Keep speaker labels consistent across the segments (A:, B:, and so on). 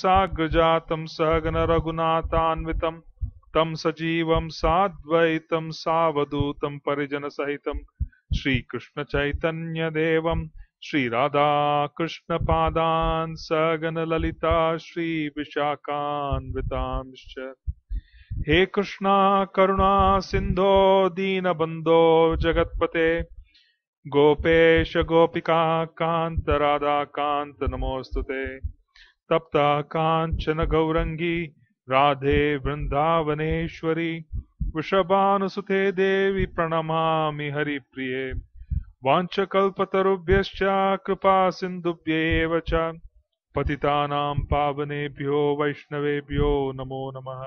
A: साग्रजातं सहगण रघुनाथान्वितं तं सजीवं साद्वैतं सावधूतं परिजनसहितं श्रीकृष्णचैतन्यदेवं श्रीराधाकृष्णपादान् सहगण ललिता श्रीविशाखान्वितांश्च हे कृष्णा करुणा सिन्धो दीनबन्धो जगत्पते गोपेश गोपिका कान्त राधा कान्त नमोऽस्तुते तप्ता काञ्चन गौरंगी राधे वृंदावनेश्वरी वृषभानुसुते देवी प्रणमामि हरिप्रिये वाञ्छकल्पतरुभ्यश्च कृपा सिन्धुभ्येव च पतितानां पावनेभ्यो वैष्णवेभ्यो नमो नमः।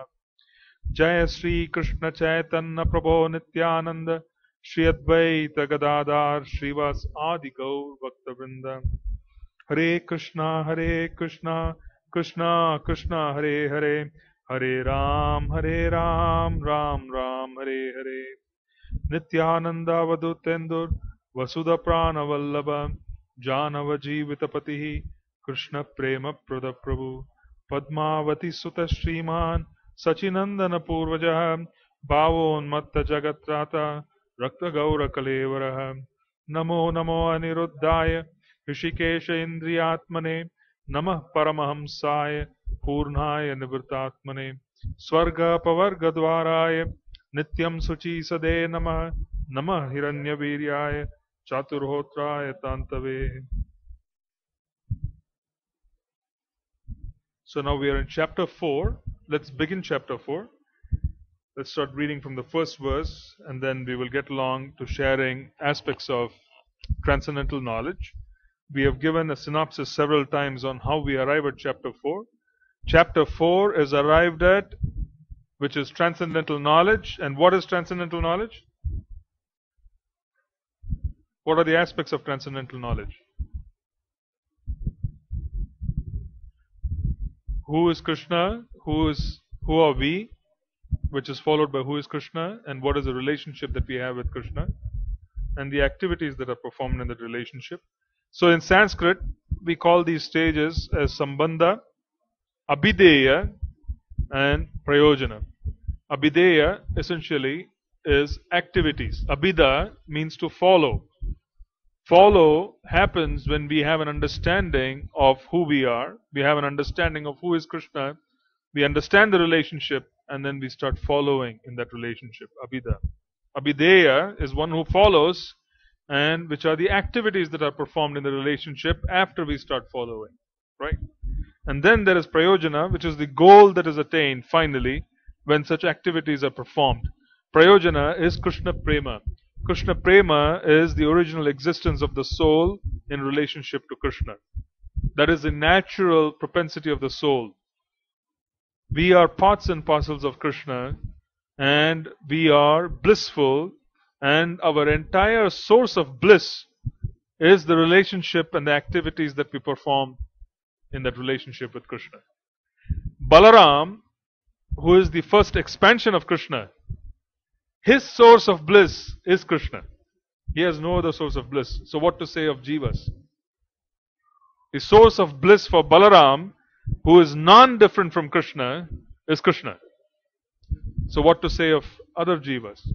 A: जय श्री कृष्ण चैतन्य प्रभो नित्यानंद श्री अद्वैत गदाधर श्रीवास आदि गौर भक्तवृंद। हरे कृष्णा कृष्णा कृष्णा हरे हरे, हरे राम राम राम हरे हरे। नित्यानंद अवधूतेन्दुर वसुध प्राणवल्लभ जानव जीवितपति कृष्ण प्रेम प्रद प्रभु पद्मावती सुत श्रीमान सचिनंदन पूर्वजः भावोन्मत्त जगत्राता रक्त गौर कलेवरः। नमो नमो अनिरुद्धाय ऋषिकेश इंद्रियात्मने नमः परमहंसाय पूर्णाय निवृत्तात्मने स्वर्ग पवर्ग द्वाराय नित्यं शुचि सदे नमः नमः हिरण्यवीर्याय चातुर्होत्राय तान्तवे। So now we are in chapter 4. Let's begin chapter 4. Let's start reading from the first verse and then we will get along to sharing aspects of transcendental knowledge. We have given a synopsis several times on how we arrive at chapter 4. Chapter 4 is arrived at, which is transcendental knowledge. And what is transcendental knowledge? What are the aspects of transcendental knowledge? Who is Krishna? Who are we? Which is followed by who is Krishna and what is the relationship that we have with Krishna and the activities that are performed in that relationship. So in Sanskrit, we call these stages as Sambandha, Abhideya and Prayojana. Abhideya essentially is activities. Abhida means to follow. Follow happens when we have an understanding of who we are, we have an understanding of who is Krishna, we understand the relationship and then we start following in that relationship. Abhida. Abhideya is one who follows and which are the activities that are performed in the relationship after we start following. Right? And then there is Prayojana, which is the goal that is attained finally when such activities are performed. Prayojana is Krishna Prema. Krishna Prema is the original existence of the soul in relationship to Krishna. That is the natural propensity of the soul. We are parts and parcels of Krishna and we are blissful and our entire source of bliss is the relationship and the activities that we perform in that relationship with Krishna. Balaram, who is the first expansion of Krishna, his source of bliss is Krishna. He has no other source of bliss. So what to say of Jivas? The source of bliss for Balaram, who is non-different from Krishna, is Krishna. So what to say of other Jivas?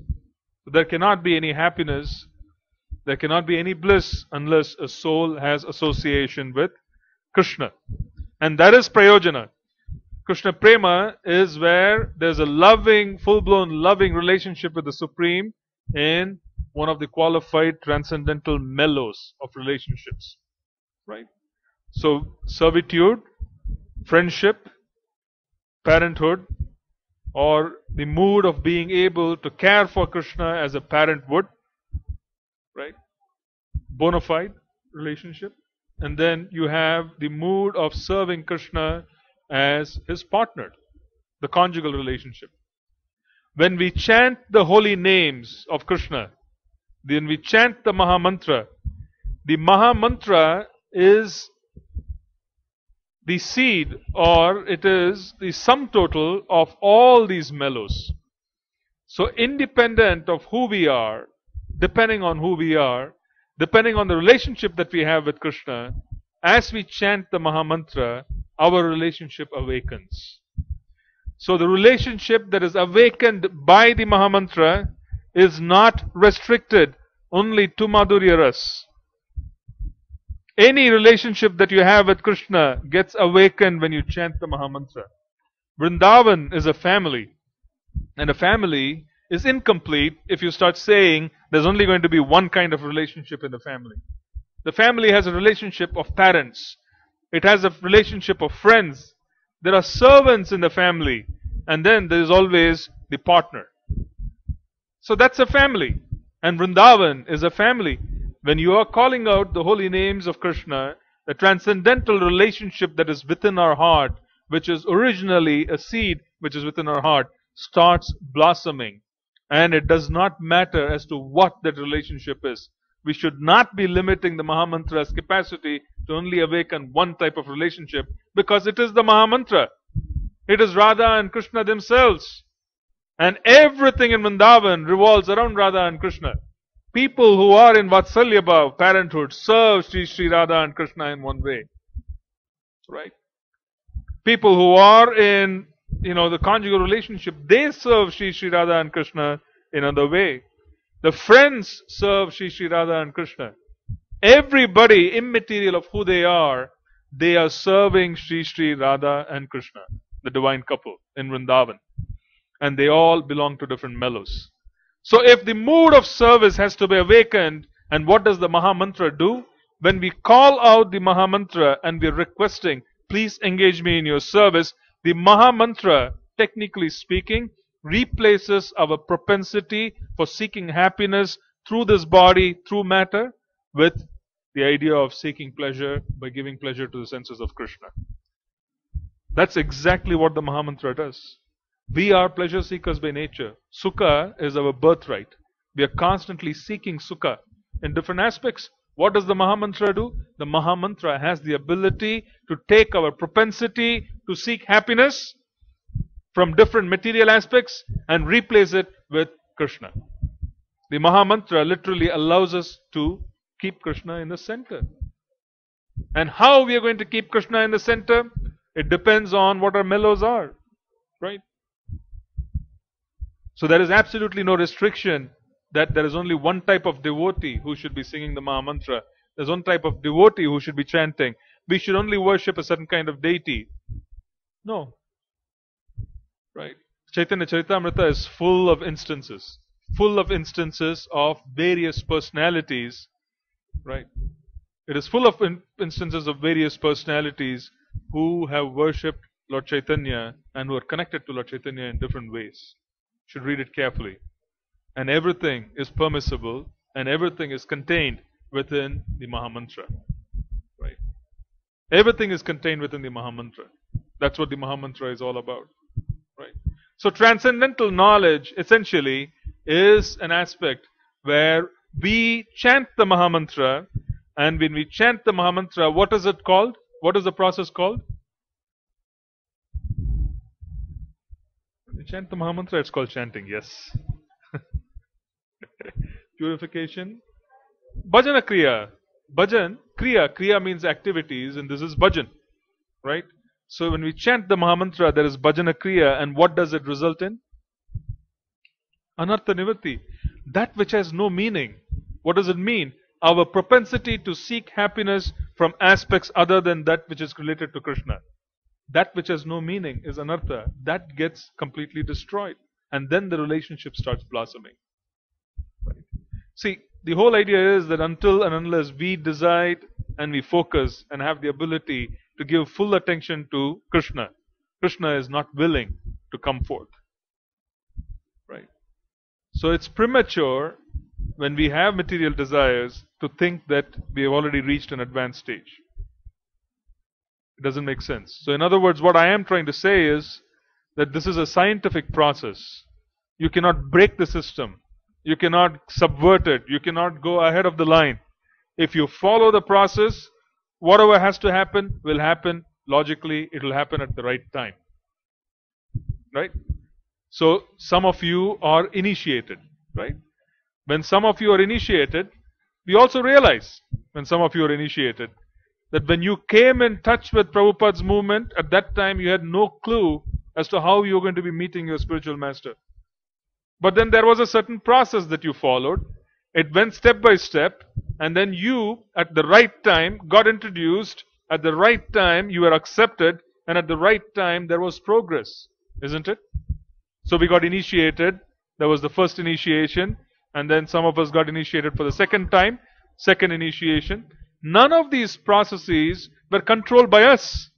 A: There cannot be any happiness, there cannot be any bliss unless a soul has association with Krishna. And that is Prayojana. Krishna Prema is where there's a loving, full-blown loving relationship with the Supreme in one of the qualified transcendental mellows of relationships. Right? So, servitude, friendship, parenthood, or the mood of being able to care for Krishna as a parent would, right? Bona fide relationship. And then you have the mood of serving Krishna as his partner, the conjugal relationship. When we chant the holy names of Krishna, when we chant the Maha Mantra is the seed or it is the sum total of all these mellows. So independent of who we are, depending on who we are, depending on the relationship that we have with Krishna, as we chant the Maha Mantra, our relationship awakens. So the relationship that is awakened by the Mahamantra is not restricted only to Madhurya Ras. Any relationship that you have with Krishna gets awakened when you chant the Mahamantra. Vrindavan is a family, and a family is incomplete if you start saying there's only going to be one kind of relationship in the family. The family has a relationship of parents, it has a relationship of friends, there are servants in the family, and then there is always the partner. So that's a family, and Vrindavan is a family. When you are calling out the holy names of Krishna, the transcendental relationship that is within our heart, which is originally a seed which is within our heart, starts blossoming. And it does not matter as to what that relationship is. We should not be limiting the Mahamantra's capacity to only awaken one type of relationship, because it is the Mahamantra. It is Radha and Krishna themselves. And everything in Vrindavan revolves around Radha and Krishna. People who are in Vatsalya Bhav, parenthood, serve Sri Radha and Krishna in one way. Right? People who are in, the conjugal relationship, they serve Sri Radha and Krishna in another way. The friends serve Sri Radha and Krishna. Everybody, immaterial of who they are serving Sri Radha and Krishna, the divine couple in Vrindavan. And they all belong to different mellows. So if the mood of service has to be awakened, and what does the Mahamantra do? When we call out the Mahamantra and we're requesting, please engage me in your service, the Mahamantra, technically speaking, replaces our propensity for seeking happiness through this body, through matter, with the idea of seeking pleasure by giving pleasure to the senses of Krishna. That's exactly what the Mahamantra does. We are pleasure seekers by nature. Sukha is our birthright. We are constantly seeking sukha in different aspects. What does the Mahamantra do? The Mahamantra has the ability to take our propensity to seek happiness from different material aspects and replace it with Krishna. The Mahamantra literally allows us to keep Krishna in the center. And how we are going to keep Krishna in the center? It depends on what our mellows are. Right? So there is absolutely no restriction that there is only one type of devotee who should be singing the Mahamantra. There's one type of devotee who should be chanting. We should only worship a certain kind of deity. No. Right? Chaitanya Charitamrita is full of instances of various personalities. Right? It is full of instances of various personalities who have worshipped Lord Chaitanya and who are connected to Lord Chaitanya in different ways. Should read it carefully. And everything is permissible and everything is contained within the Mahamantra. Right? Everything is contained within the Mahamantra. That's what the Mahamantra is all about. Right? So transcendental knowledge essentially is an aspect where we chant the Mahamantra, and when we chant the Mahamantra, what is it called? What is the process called? Chant the Mahamantra, it's called chanting, yes. Purification. Bhajana Kriya. Bhajan, Kriya means activities, and this is Bhajan. Right? So when we chant the Mahamantra, there is Bhajana Kriya, and what does it result in? Anartha Nivritti. That which has no meaning. What does it mean? Our propensity to seek happiness from aspects other than that which is related to Krishna. That which has no meaning is anartha. That gets completely destroyed. And then the relationship starts blossoming. Right? See, the whole idea is that until and unless we decide and we focus and have the ability to give full attention to Krishna, Krishna is not willing to come forth. Right? So it's premature when we have material desires to think that we have already reached an advanced stage. It doesn't make sense. So in other words, what I am trying to say is that this is a scientific process. You cannot break the system. You cannot subvert it. You cannot go ahead of the line. If you follow the process, whatever has to happen will happen logically. It will happen at the right time. Right? So some of you are initiated. Right? When some of you are initiated, we also realize when some of you are initiated that when you came in touch with Prabhupada's movement, at that time you had no clue as to how you were going to be meeting your spiritual master. But then there was a certain process that you followed. It went step by step, and then you, at the right time, got introduced. At the right time, you were accepted, and at the right time, there was progress. Isn't it? So we got initiated. There was the first initiation, and then some of us got initiated for the second time, second initiation. None of these processes were controlled by us.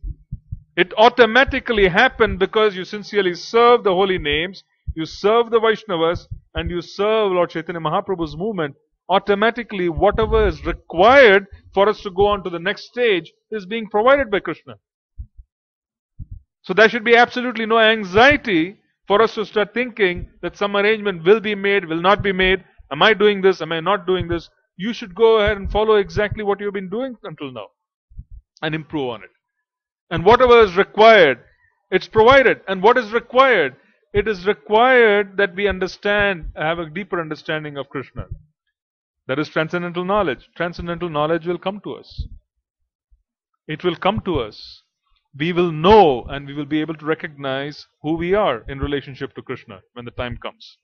A: It automatically happened because you sincerely serve the holy names, you serve the Vaishnavas, and you serve Lord Chaitanya Mahaprabhu's movement. Automatically, whatever is required for us to go on to the next stage is being provided by Krishna. So there should be absolutely no anxiety for us to start thinking that some arrangement will be made, will not be made. Am I doing this? Am I not doing this? You should go ahead and follow exactly what you've been doing until now and improve on it. And whatever is required, it's provided. And what is required? It is required that we understand, have a deeper understanding of Krishna. That is transcendental knowledge. Transcendental knowledge will come to us. It will come to us. We will know and we will be able to recognize who we are in relationship to Krishna when the time comes.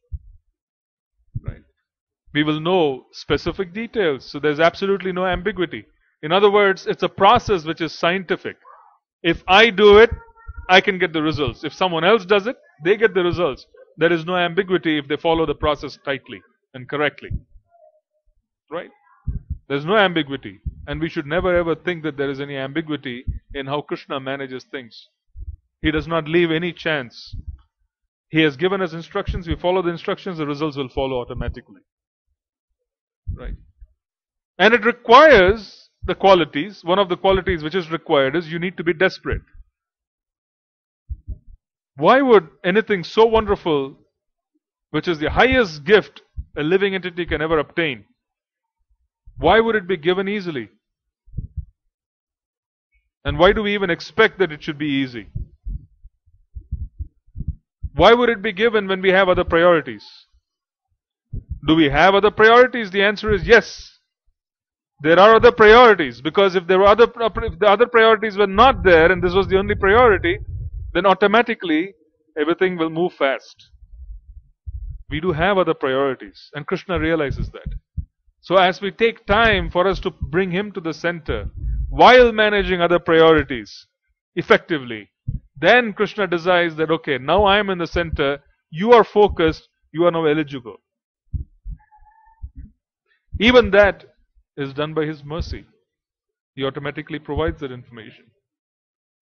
A: Right? We will know specific details. So there's absolutely no ambiguity. In other words, it's a process which is scientific. If I do it, I can get the results. If someone else does it, they get the results. There is no ambiguity if they follow the process tightly and correctly. Right? There's no ambiguity. And we should never ever think that there is any ambiguity in how Krishna manages things. He does not leave any chance. He has given us instructions. We follow the instructions, the results will follow automatically. Right? And it requires the qualities. One of the qualities which is required is you need to be desperate. Why would anything so wonderful, which is the highest gift a living entity can ever obtain, why would it be given easily? And why do we even expect that it should be easy? Why would it be given when we have other priorities? Do we have other priorities? The answer is yes. There are other priorities, because if the other priorities were not there and this was the only priority, then automatically everything will move fast. We do have other priorities, and Krishna realizes that. So as we take time for us to bring him to the center while managing other priorities effectively, then Krishna decides that, okay, now I am in the center, you are focused, you are now eligible. Even that is done by his mercy. He automatically provides that information.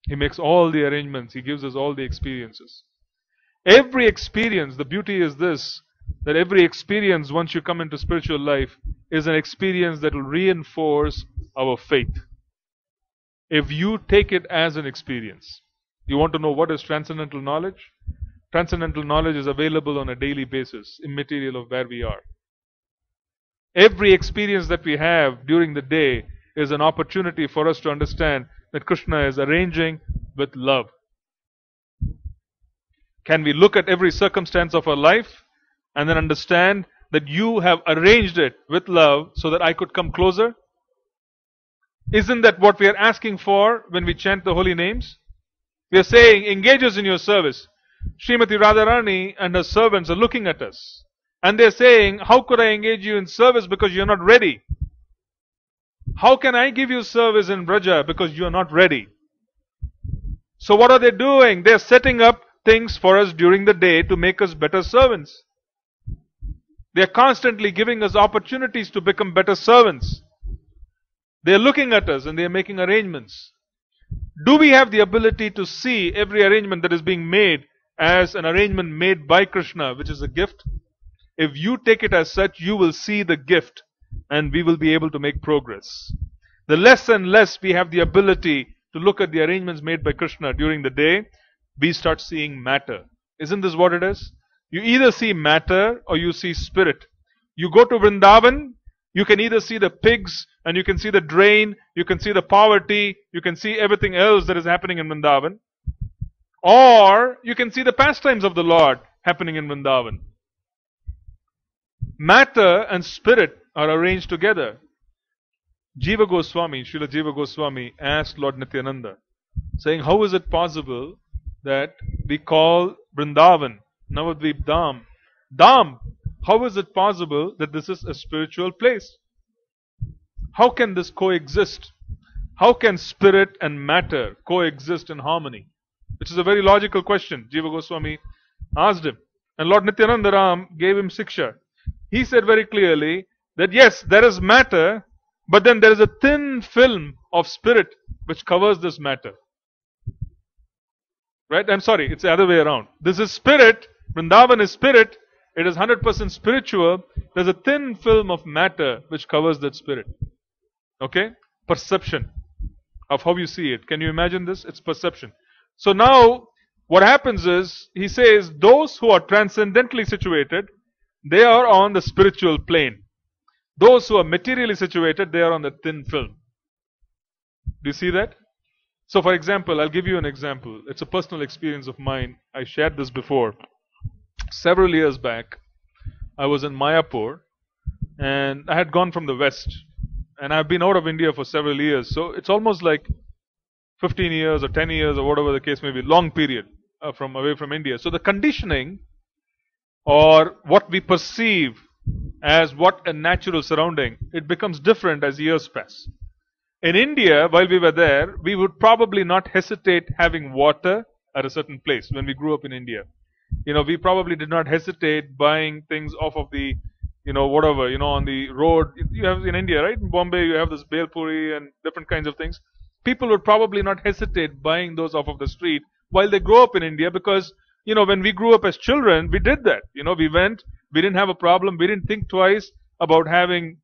A: He makes all the arrangements, he gives us all the experiences. Every experience, the beauty is this, that every experience once you come into spiritual life is an experience that will reinforce our faith. If you take it as an experience. You want to know what is transcendental knowledge? Transcendental knowledge is available on a daily basis, immaterial of where we are. Every experience that we have during the day is an opportunity for us to understand that Krishna is arranging with love. Can we look at every circumstance of our life and then understand that you have arranged it with love so that I could come closer? Isn't that what we are asking for when we chant the holy names? We are saying, engage us in your service. Srimati Radharani and her servants are looking at us. And they are saying, how could I engage you in service because you are not ready? How can I give you service in Braja because you are not ready? So what are they doing? They are setting up things for us during the day to make us better servants. They are constantly giving us opportunities to become better servants. They are looking at us and they are making arrangements. Do we have the ability to see every arrangement that is being made as an arrangement made by Krishna, which is a gift? If you take it as such, you will see the gift and we will be able to make progress. The less and less we have the ability to look at the arrangements made by Krishna during the day, we start seeing matter. Isn't this what it is? You either see matter or you see spirit. You go to Vrindavan, you can either see the pigs and you can see the drain, you can see the poverty, you can see everything else that is happening in Vrindavan. Or you can see the pastimes of the Lord happening in Vrindavan. Matter and spirit are arranged together. Srila Jiva Goswami asked Lord Nityananda, saying, how is it possible that we call Vrindavan, Navadvip Dham, Dham? How is it possible that this is a spiritual place? How can this coexist? How can spirit and matter coexist in harmony? Which is a very logical question Jiva Goswami asked him. And Lord Nityananda Ram gave him Siksha. He said very clearly that yes, there is matter, but then there is a thin film of spirit which covers this matter. Right? I'm sorry, it's the other way around. This is spirit, Vrindavan is spirit, it is 100% spiritual. There's a thin film of matter which covers that spirit. Okay? Perception of how you see it. Can you imagine this? It's perception. So now, what happens is, he says, those who are transcendently situated, they are on the spiritual plane. Those who are materially situated, they are on the thin film. Do you see that? So for example, I'll give you an example. It's a personal experience of mine. I shared this before. Several years back, I was in Mayapur, and I had gone from the West. And I've been out of India for several years. So it's almost like 15 years or 10 years or whatever the case may be, long period from away from India. So the conditioning or what we perceive as what a natural surrounding, it becomes different as years pass. In India, while we were there, we would probably not hesitate having water at a certain place when we grew up in India. We probably did not hesitate buying things off of the, whatever, on the road. You have in India, right? In Bombay, you have this Bel Puri and different kinds of things. People would probably not hesitate buying those off of the street while they grow up in India because, when we grew up as children, we did that. We went, we didn't have a problem, we didn't think twice about having,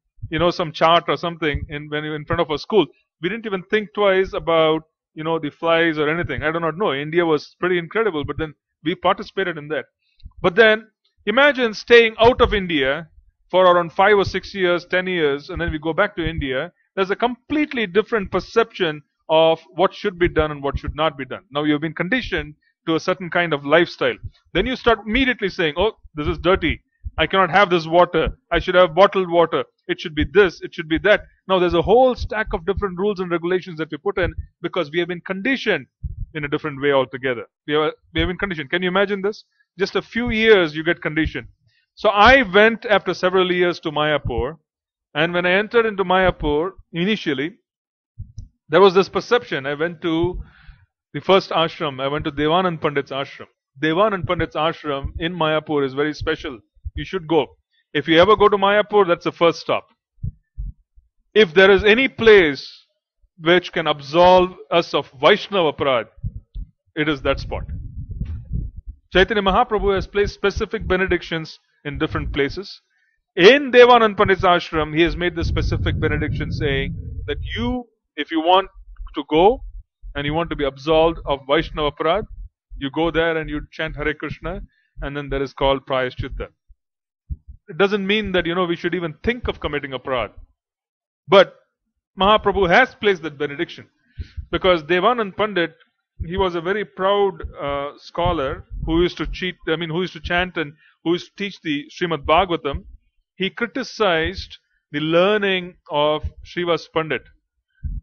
A: some chart or something when you're in front of a school. We didn't even think twice about, the flies or anything. I do not know. India was pretty incredible, but then we participated in that. But then, imagine staying out of India for around 5 or 6 years, 10 years, and then we go back to India. There's a completely different perception of what should be done and what should not be done. Now you've been conditioned to a certain kind of lifestyle. Then you start immediately saying, oh, this is dirty. I cannot have this water. I should have bottled water. It should be this. It should be that. Now there's a whole stack of different rules and regulations that we put in because we have been conditioned in a different way altogether. We have been conditioned. Can you imagine this? Just a few years you get conditioned. So I went after several years to Mayapur, and when I entered into Mayapur, initially, there was this perception. I went to the first ashram. I went to Devanand Pandit's ashram. Devanand Pandit's ashram in Mayapur is very special. You should go. If you ever go to Mayapur, that's the first stop. If there is any place which can absolve us of Vaishnava aparadh, it is that spot. Chaitanya Mahaprabhu has placed specific benedictions in different places. In Devanand Pandit's ashram, he has made the specific benediction saying that if you want to go and you want to be absolved of Vaishnava aparadh, you go there and you chant Hare Krishna, and then there is called Prayashchitta. It doesn't mean that, we should even think of committing aparadh. But Mahaprabhu has placed that benediction. Because Devanand Pandit, he was a very proud scholar who used to chant and who used to teach the Srimad Bhagavatam. He criticized the learning of Srivas Pandit.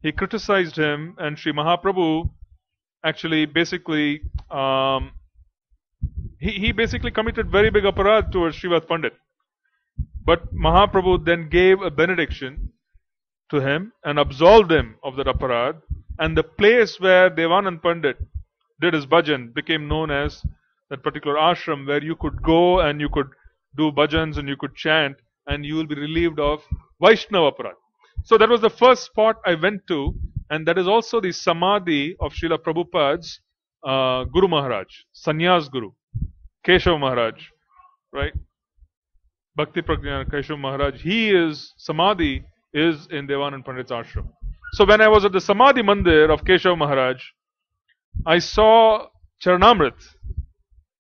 A: He criticized him, and Sri Mahaprabhu actually basically he basically committed very big aparadh towards Srivas Pandit. But Mahaprabhu then gave a benediction to him and absolved him of that aparadh, and the place where Devanand Pandit did his bhajan became known as that particular ashram where you could go and you could do bhajans and you could chant and you will be relieved of Vaishnava aparadh. So that was the first spot I went to, and that is also the samadhi of Srila Prabhupada's Guru Maharaj, Sannyas Guru, Keshav Maharaj, right? Bhakti Prajna Keshav Maharaj, his samadhi is in Devanand Pandit's ashram. So when I was at the Samadhi Mandir of Keshav Maharaj, I saw Charanamrit,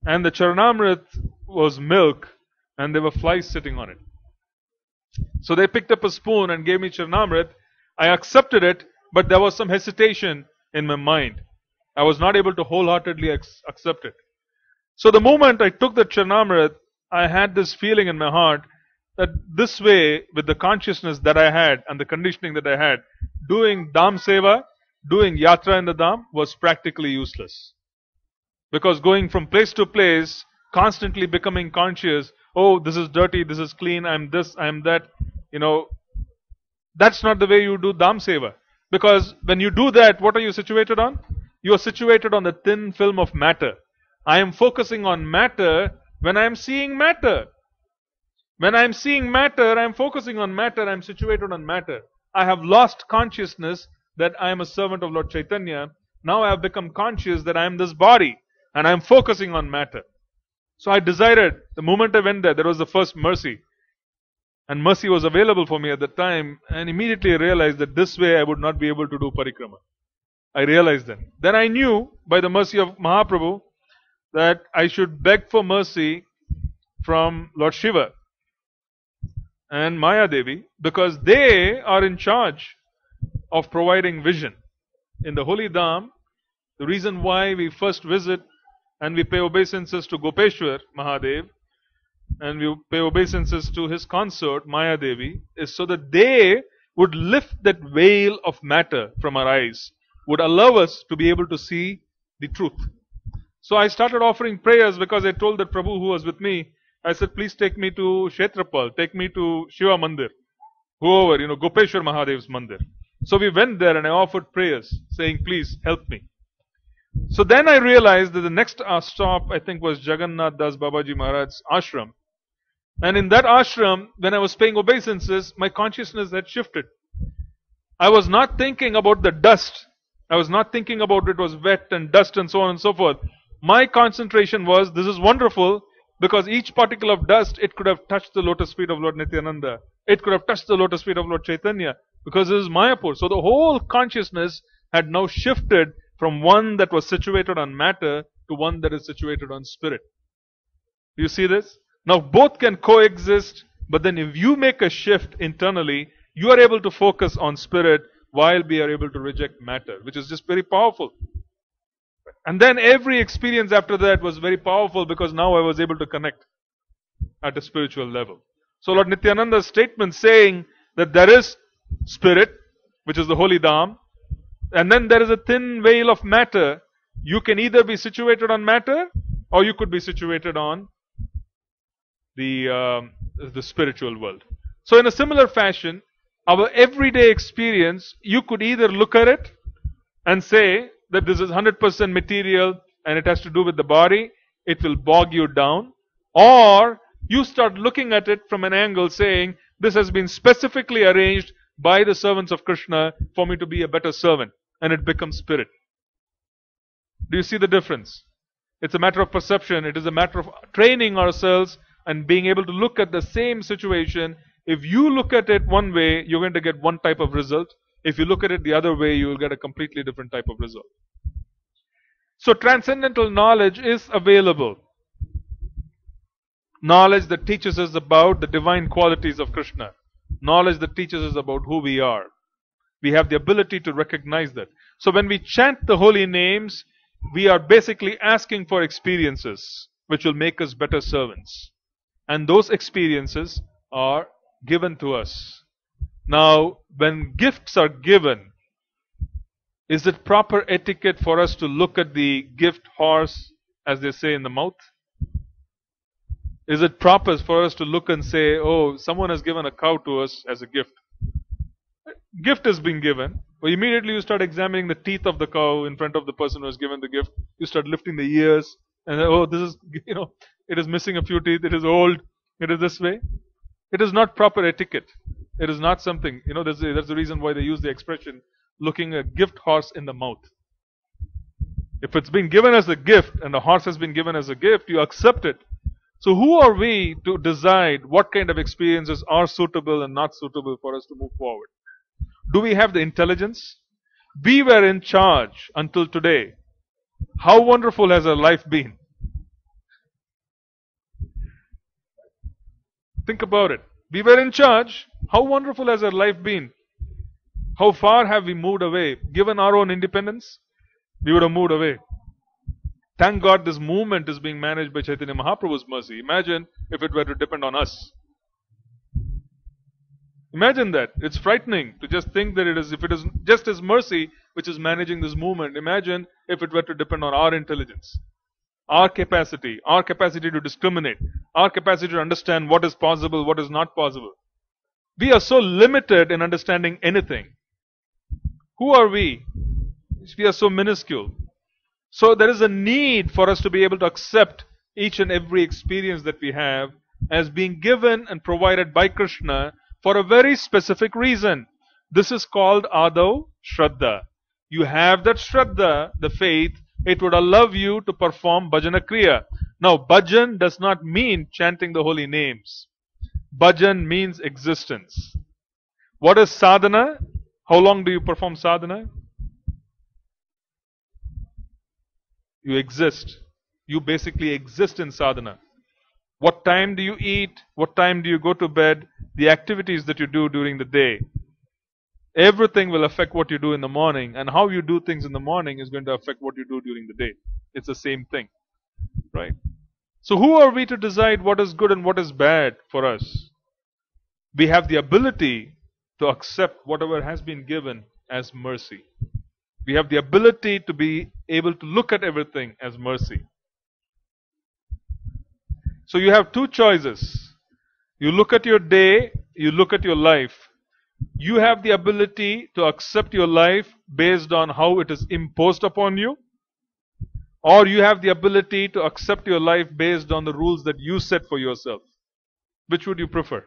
A: and the Charanamrit was milk, and there were flies sitting on it. So they picked up a spoon and gave me Charanamrit. I accepted it, but there was some hesitation in my mind. I was not able to wholeheartedly accept it. So the moment I took the Charanamrit, I had this feeling in my heart that this way, with the consciousness that I had and the conditioning that I had, doing Dham Seva, doing Yatra in the Dham was practically useless. Because going from place to place, constantly becoming conscious, oh, this is dirty, this is clean, I'm this, I'm that, that's not the way you do Dham Seva. Because when you do that, what are you situated on? You are situated on the thin film of matter. I am focusing on matter when I am seeing matter. When I am seeing matter, I am focusing on matter, I am situated on matter. I have lost consciousness that I am a servant of Lord Chaitanya. Now I have become conscious that I am this body and I am focusing on matter. So I decided, the moment I went there was the first mercy. And mercy was available for me at the time, and immediately I realized that this way I would not be able to do parikrama. I realized that. Then I knew, by the mercy of Mahaprabhu, that I should beg for mercy from Lord Shiva and Maya Devi, because they are in charge of providing vision. In the Holy Dham, the reason why we first visit and we pay obeisances to Gopeshwar Mahadev, and we pay obeisances to his consort Maya Devi, is so that they would lift that veil of matter from our eyes, would allow us to be able to see the truth. So I started offering prayers, because I told that Prabhu who was with me, I said, please take me to Kshetrapal, take me to Shiva Mandir, whoever, Gopeshwar Mahadev's Mandir. So we went there and I offered prayers, saying, please help me. So then I realized that the next stop, I think, was Jagannath Das Babaji Maharaj's ashram. And in that ashram, when I was paying obeisances, my consciousness had shifted. I was not thinking about the dust. I was not thinking about it was wet and dust and so on and so forth. My concentration was, this is wonderful, because each particle of dust, it could have touched the lotus feet of Lord Nityananda. It could have touched the lotus feet of Lord Chaitanya, because this is Mayapur. So the whole consciousness had now shifted from one that was situated on matter to one that is situated on spirit. Do you see this? Now both can coexist, but then if you make a shift internally, you are able to focus on spirit while we are able to reject matter, which is just very powerful. And then every experience after that was very powerful, because now I was able to connect at a spiritual level. So Lord Nityananda's statement saying that there is spirit, which is the Holy Dham, and then there is a thin veil of matter. You can either be situated on matter, or you could be situated on the spiritual world. So in a similar fashion, our everyday experience, you could either look at it and say that this is 100% material and it has to do with the body, it will bog you down, or you start looking at it from an angle saying, this has been specifically arranged by the servants of Krishna for me to be a better servant, and it becomes spirit. Do you see the difference? It's a matter of perception. It is a matter of training ourselves and being able to look at the same situation. If you look at it one way, you're going to get one type of result. If you look at it the other way, you will get a completely different type of result. So transcendental knowledge is available. Knowledge that teaches us about the divine qualities of Krishna. Knowledge that teaches us about who we are. We have the ability to recognize that. So when we chant the holy names, we are basically asking for experiences which will make us better servants. And those experiences are given to us. Now, when gifts are given, is it proper etiquette for us to look at the gift horse, as they say, in the mouth? Is it proper for us to look and say, oh, someone has given a cow to us as a gift? Gift has been given. Well, immediately you start examining the teeth of the cow in front of the person who has given the gift. You start lifting the ears and oh, this is, it is missing a few teeth. It is old. It is this way. It is not proper etiquette. It is not something, that's the reason why they use the expression looking a gift horse in the mouth. If it's been given as a gift and the horse has been given as a gift, you accept it. So who are we to decide what kind of experiences are suitable and not suitable for us to move forward? Do we have the intelligence? We were in charge until today. How wonderful has our life been? Think about it. We were in charge. How wonderful has our life been? How far have we moved away? Given our own independence, we would have moved away. Thank God this movement is being managed by Chaitanya Mahaprabhu's mercy. Imagine if it were to depend on us. Imagine that. It's frightening to just think that if it is just His mercy which is managing this movement, imagine if it were to depend on our intelligence, our capacity to discriminate, our capacity to understand what is possible, what is not possible. We are so limited in understanding anything. Who are we? We are so minuscule. So there is a need for us to be able to accept each and every experience that we have as being given and provided by Krishna for a very specific reason. This is called Adav Shraddha. You have that Shraddha, the faith, it would allow you to perform Bhajana Kriya. Now, Bhajan does not mean chanting the holy names. Bhajan means existence. What is sadhana? How long do you perform sadhana? You exist. You basically exist in sadhana. What time do you eat? What time do you go to bed? The activities that you do during the day. Everything will affect what you do in the morning, and how you do things in the morning is going to affect what you do during the day. It's the same thing, right? So who are we to decide what is good and what is bad for us? We have the ability to accept whatever has been given as mercy. We have the ability to be able to look at everything as mercy. So you have two choices. You look at your day, you look at your life. You have the ability to accept your life based on how it is imposed upon you, or you have the ability to accept your life based on the rules that you set for yourself. Which would you prefer?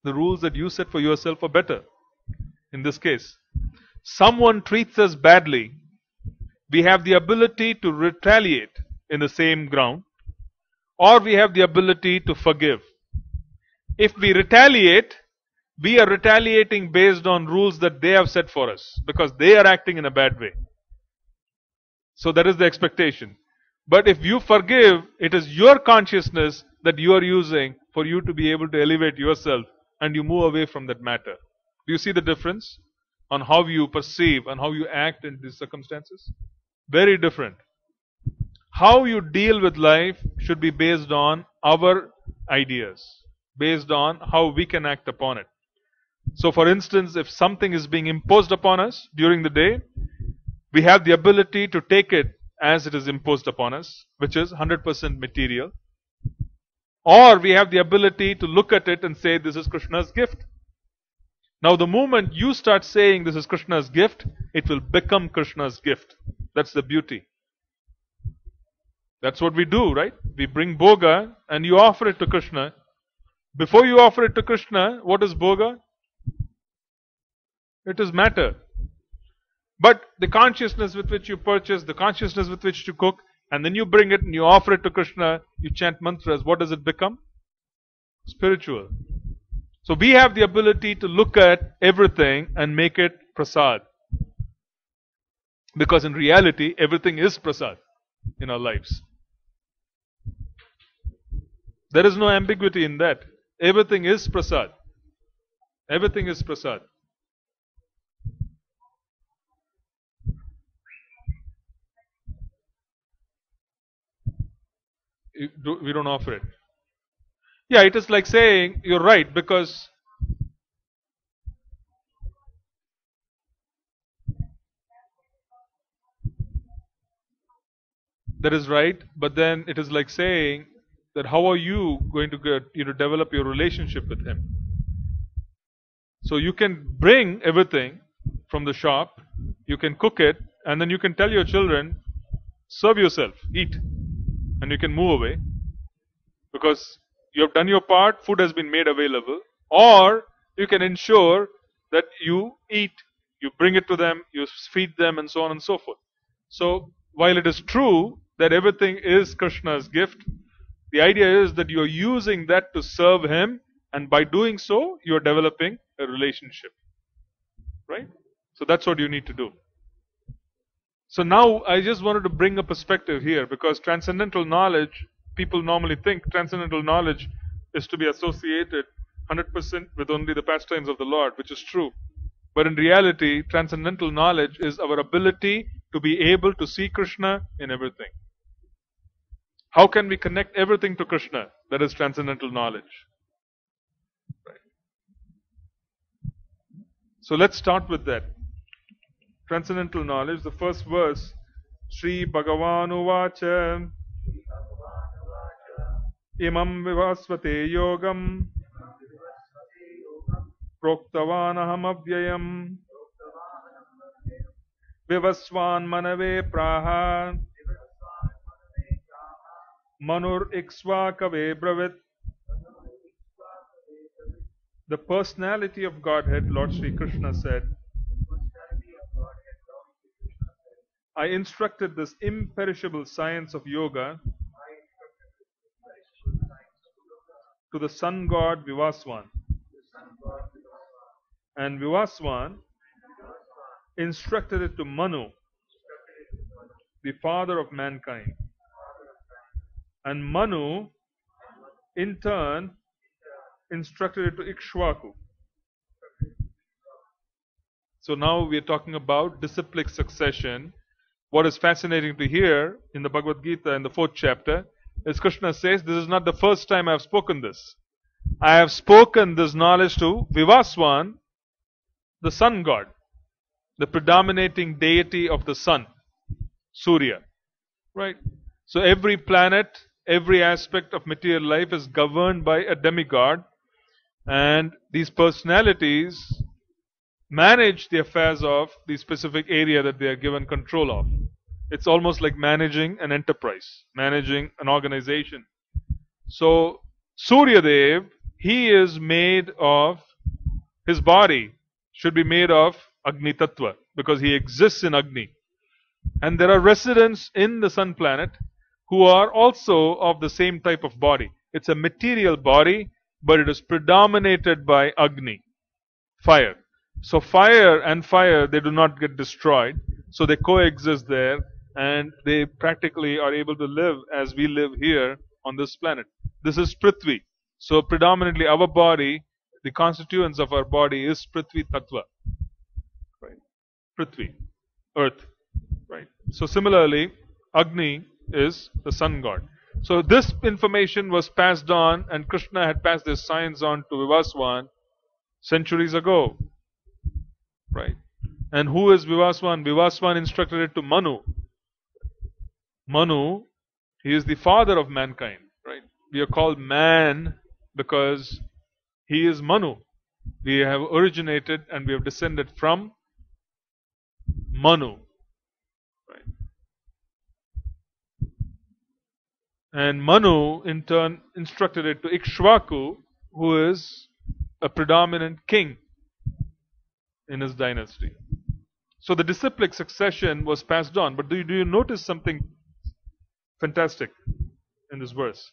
A: The rules that you set for yourself are better. In this case, someone treats us badly, we have the ability to retaliate in the same ground, or we have the ability to forgive. If we retaliate, we are retaliating based on rules that they have set for us because they are acting in a bad way. So that is the expectation. But if you forgive, it is your consciousness that you are using for you to be able to elevate yourself and you move away from that matter. Do you see the difference on how you perceive and how you act in these circumstances? Very different. How you deal with life should be based on our ideas, based on how we can act upon it. So for instance, if something is being imposed upon us during the day, we have the ability to take it as it is imposed upon us, which is 100% material. Or we have the ability to look at it and say, this is Krishna's gift. Now the moment you start saying this is Krishna's gift, it will become Krishna's gift. That's the beauty. That's what we do, right? We bring bhoga and you offer it to Krishna. Before you offer it to Krishna, what is bhoga? It is matter. But the consciousness with which you purchase, the consciousness with which you cook, and then you bring it and you offer it to Krishna, you chant mantras, what does it become? Spiritual. So we have the ability to look at everything and make it prasad. Because in reality, everything is prasad in our lives. There is no ambiguity in that. Everything is prasad. Everything is prasad. We don't offer it. Yeah, it is like saying, you're right, because that is right, but then it is like saying that how are you going to develop your relationship with him? So you can bring everything from the shop, you can cook it, and then you can tell your children, serve yourself, eat, and you can move away because you have done your part, food has been made available. Or you can ensure that you eat, you bring it to them, you feed them, and so on and so forth. So while it is true that everything is Krishna's gift, the idea is that you are using that to serve him, and by doing so, you are developing a relationship. Right? So that's what you need to do. So now I just wanted to bring a perspective here, because transcendental knowledge, people normally think transcendental knowledge is to be associated 100% with only the pastimes of the Lord, which is true. But in reality, transcendental knowledge is our ability to be able to see Krishna in everything. How can we connect everything to Krishna? That is transcendental knowledge. So let's start with that. Transcendental knowledge, the first verse, Sri Bhagavan Uvacha Imam Vivasvate Yogam Proktavan Aham Avyayam Vivaswan Manave Praha Manur Iksva Kave Bravit. The personality of Godhead, Lord Sri Krishna said, I instructed this imperishable science of yoga to the sun god Vivaswan. And Vivaswan instructed it to Manu, the father of mankind. And Manu, in turn, instructed it to Ikshvaku. So now we are talking about disciplic succession. What is fascinating to hear in the Bhagavad Gita in the 4th chapter is Krishna says, this is not the first time I have spoken this. I have spoken this knowledge to Vivaswan, the sun god, the predominating deity of the sun, Surya. Right? So every planet, every aspect of material life is governed by a demigod, and these personalities manage the affairs of the specific area that they are given control of. It's almost like managing an enterprise, managing an organization. So Surya Dev, he is made of, his body should be made of Agni Tattva, because he exists in Agni. And there are residents in the sun planet who are also of the same type of body. It's a material body, but it is predominated by Agni, fire. So fire and fire, they do not get destroyed. So they coexist there, and they practically are able to live as we live here on this planet. This is Prithvi. So predominantly our body, the constituents of our body is Prithvi Tattva. Right? Prithvi, earth. Right? So similarly, Agni is the sun god. So this information was passed on, and Krishna had passed this science on to Vivaswan centuries ago. Right? And who is Vivaswan? Vivaswan instructed it to Manu. Manu, he is the father of mankind. Right? We are called man because he is Manu. We have originated and we have descended from Manu. Right? And Manu in turn instructed it to Ikshvaku, who is a predominant king in his dynasty. So the disciplic succession was passed on. But do you notice something fantastic in this verse?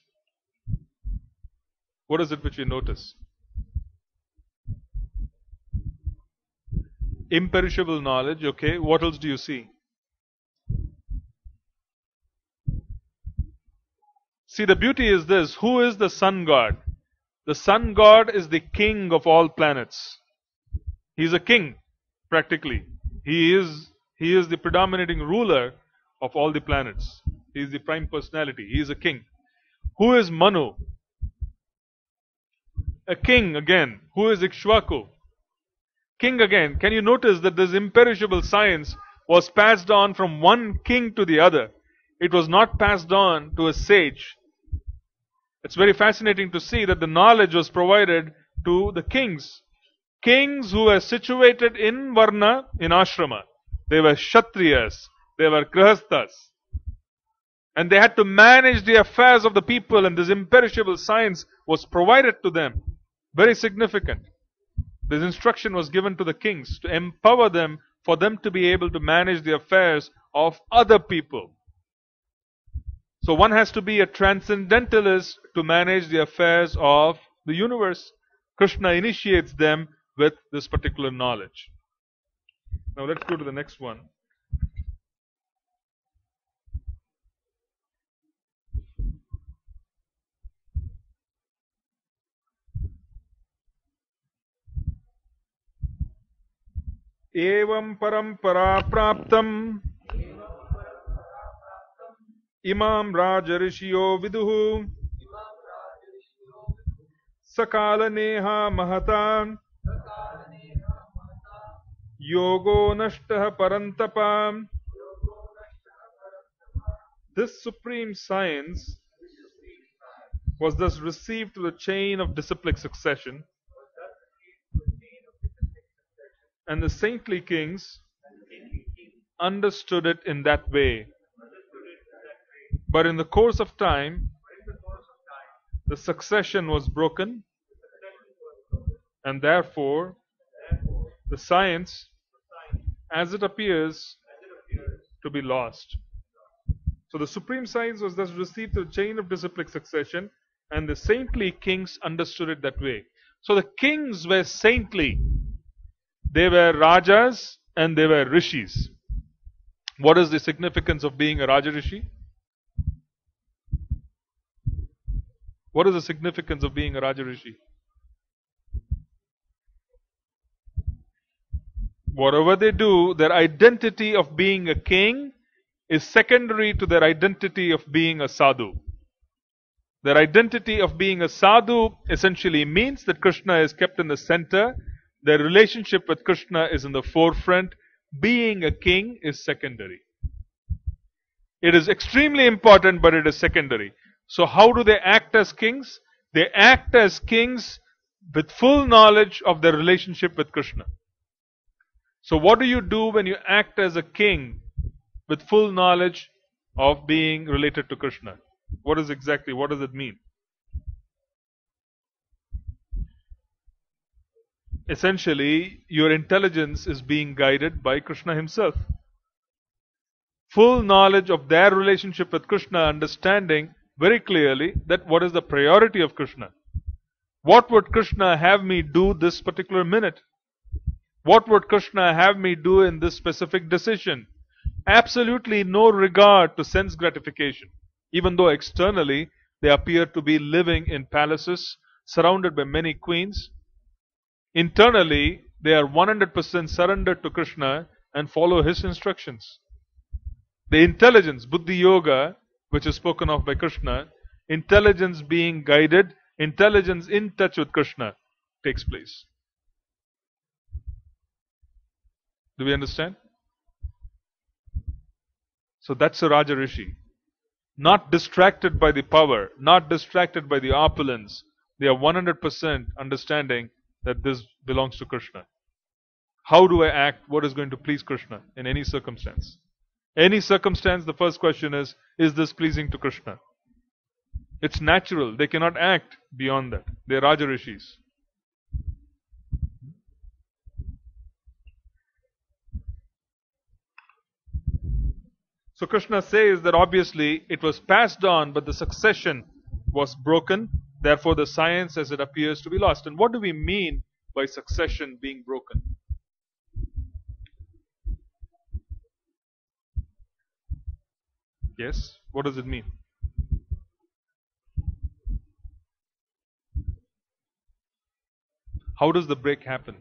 A: What is it which you notice? Imperishable knowledge, okay. What else do you see? See, the beauty is this. Who is the sun god? The sun god is the king of all planets. He is a king, practically. He is the predominating ruler of all the planets. He is the prime personality. He is a king. Who is Manu? A king again. Who is Ikshvaku? King again. Can you notice that this imperishable science was passed on from one king to the other? It was not passed on to a sage. It's very fascinating to see that the knowledge was provided to the kings. Kings who were situated in Varna, in Ashrama. They were Kshatriyas. They were Grihasthas. And they had to manage the affairs of the people, and this imperishable science was provided to them. Very significant. This instruction was given to the kings to empower them, for them to be able to manage the affairs of other people. So one has to be a transcendentalist to manage the affairs of the universe. Krishna initiates them with this particular knowledge. Now let's go to the next one. Evam parampara praptam imam rajarishyo viduhu sakala neha mahatan Yogo Nashtah Parantapam. This supreme science was thus received to the chain of disciplic succession, and the saintly kings understood it in that way. But in the course of time, the succession was broken, and therefore the science, as it appears, to be lost. So the supreme science was thus received through the chain of disciplic succession, and the saintly kings understood it that way. So the kings were saintly. They were rajas and they were rishis. What is the significance of being a raja rishi? What is the significance of being a raja rishi? Whatever they do, their identity of being a king is secondary to their identity of being a sadhu. Their identity of being a sadhu essentially means that Krishna is kept in the center. Their relationship with Krishna is in the forefront. Being a king is secondary. It is extremely important, but it is secondary. So how do they act as kings? They act as kings with full knowledge of their relationship with Krishna. So what do you do when you act as a king with full knowledge of being related to Krishna? What does it mean? Essentially, your intelligence is being guided by Krishna himself. Full knowledge of their relationship with Krishna, understanding very clearly that what is the priority of Krishna. What would Krishna have me do this particular minute? What would Krishna have me do in this specific decision? Absolutely no regard to sense gratification. Even though externally they appear to be living in palaces surrounded by many queens, internally they are 100% surrendered to Krishna and follow his instructions. The intelligence, Buddhi Yoga, which is spoken of by Krishna, intelligence being guided, intelligence in touch with Krishna takes place. Do we understand? So that's a Raja Rishi. Not distracted by the power, not distracted by the opulence. They are 100% understanding that this belongs to Krishna. How do I act? What is going to please Krishna in any circumstance? Any circumstance, the first question is this pleasing to Krishna? It's natural. They cannot act beyond that. They are Raja Rishis. So Krishna says that obviously it was passed on, but the succession was broken. Therefore, the science as it appears to be lost. And what do we mean by succession being broken? Yes? What does it mean? How does the break happen?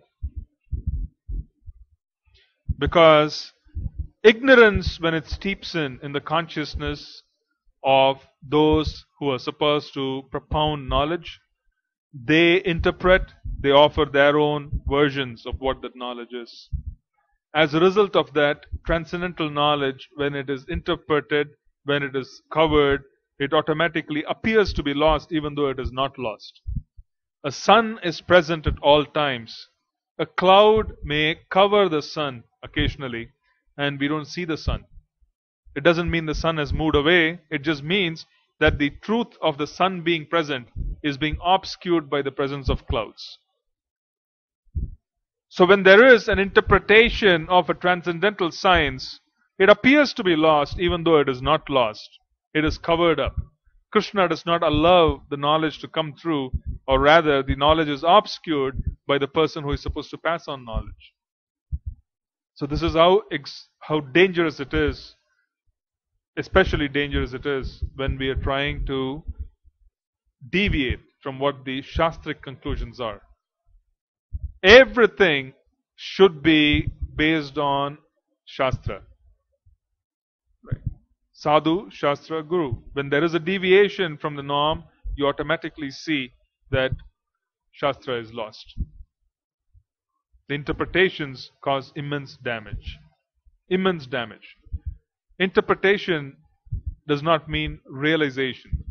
A: Because ignorance, when it steeps in the consciousness of those who are supposed to propound knowledge, they interpret, they offer their own versions of what that knowledge is. As a result of that, transcendental knowledge, when it is interpreted, when it is covered, it automatically appears to be lost even though it is not lost. A sun is present at all times. A cloud may cover the sun occasionally and we don't see the sun. It doesn't mean the sun has moved away. It just means that the truth of the sun being present is being obscured by the presence of clouds. So when there is an interpretation of a transcendental science, it appears to be lost even though it is not lost. It is covered up. Krishna does not allow the knowledge to come through, or rather the knowledge is obscured by the person who is supposed to pass on knowledge. So this is how dangerous it is, especially dangerous it is when we are trying to deviate from what the Shastric conclusions are. Everything should be based on Shastra. Right. Sadhu, Shastra, Guru. When there is a deviation from the norm, you automatically see that Shastra is lost. the interpretations cause immense damage. Immense damage. Interpretation does not mean realization.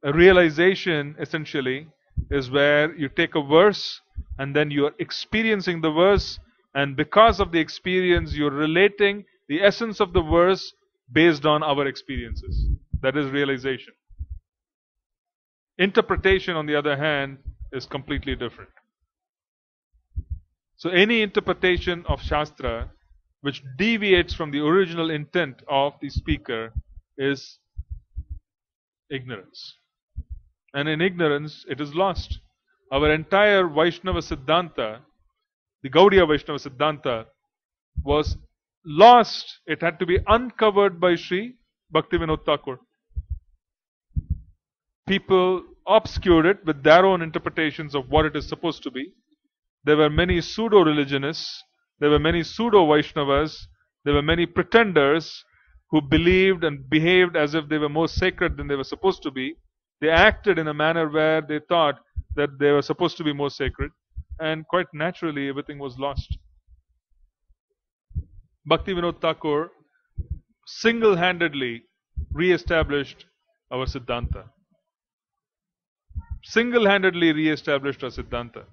A: A realization essentially is where you take a verse and then you are experiencing the verse, and because of the experience you're relating the essence of the verse based on our experiences. That is realization. Interpretation, on the other hand, is completely different. So any interpretation of Shastra which deviates from the original intent of the speaker is ignorance. And in ignorance, it is lost. Our entire Vaishnava Siddhanta, the Gaudiya Vaishnava Siddhanta, was lost. It had to be uncovered by Sri Bhaktivinoda Thakur. People obscured it with their own interpretations of what it is supposed to be. There were many pseudo-religionists, there were many pseudo-Vaishnavas, there were many pretenders who believed and behaved as if they were more sacred than they were supposed to be. They acted in a manner where they thought that they were supposed to be more sacred, and quite naturally everything was lost. Bhaktivinoda Thakur single-handedly re-established our Siddhanta. Single-handedly re-established our Siddhanta.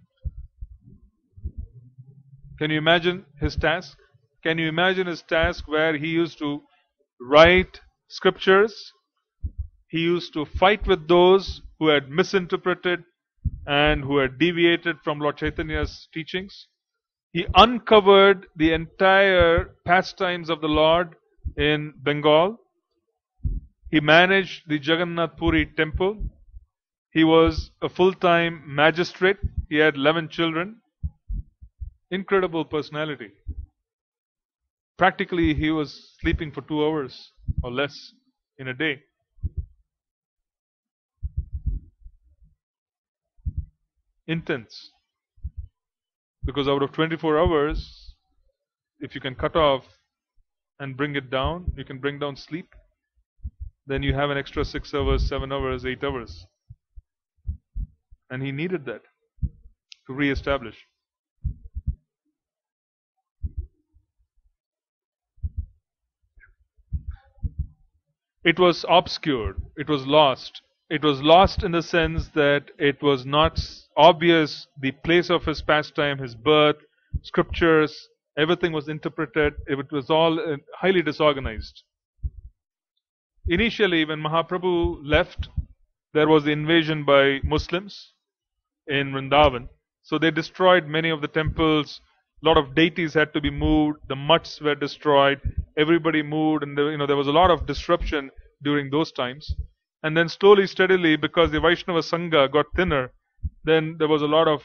A: Can you imagine his task? Can you imagine his task where he used to write scriptures? He used to fight with those who had misinterpreted and who had deviated from Lord Chaitanya's teachings. He uncovered the entire pastimes of the Lord in Bengal. He managed the Jagannath Puri temple. He was a full-time magistrate. He had 11 children. Incredible personality. Practically, he was sleeping for 2 hours or less in a day. Intense. Because out of 24 hours, if you can cut off and bring it down, you can bring down sleep, then you have an extra 6 hours, 7 hours, 8 hours. And he needed that to re-establish. It was obscured, it was lost. It was lost in the sense that it was not obvious the place of his pastime, his birth, scriptures, everything was interpreted. It was all highly disorganized. Initially, when Mahaprabhu left, there was the invasion by Muslims in Vrindavan. So they destroyed many of the temples. A lot of deities had to be moved. The mutts were destroyed. Everybody moved, and there was a lot of disruption during those times. And then slowly, steadily, because the Vaishnava Sangha got thinner, then there was a lot of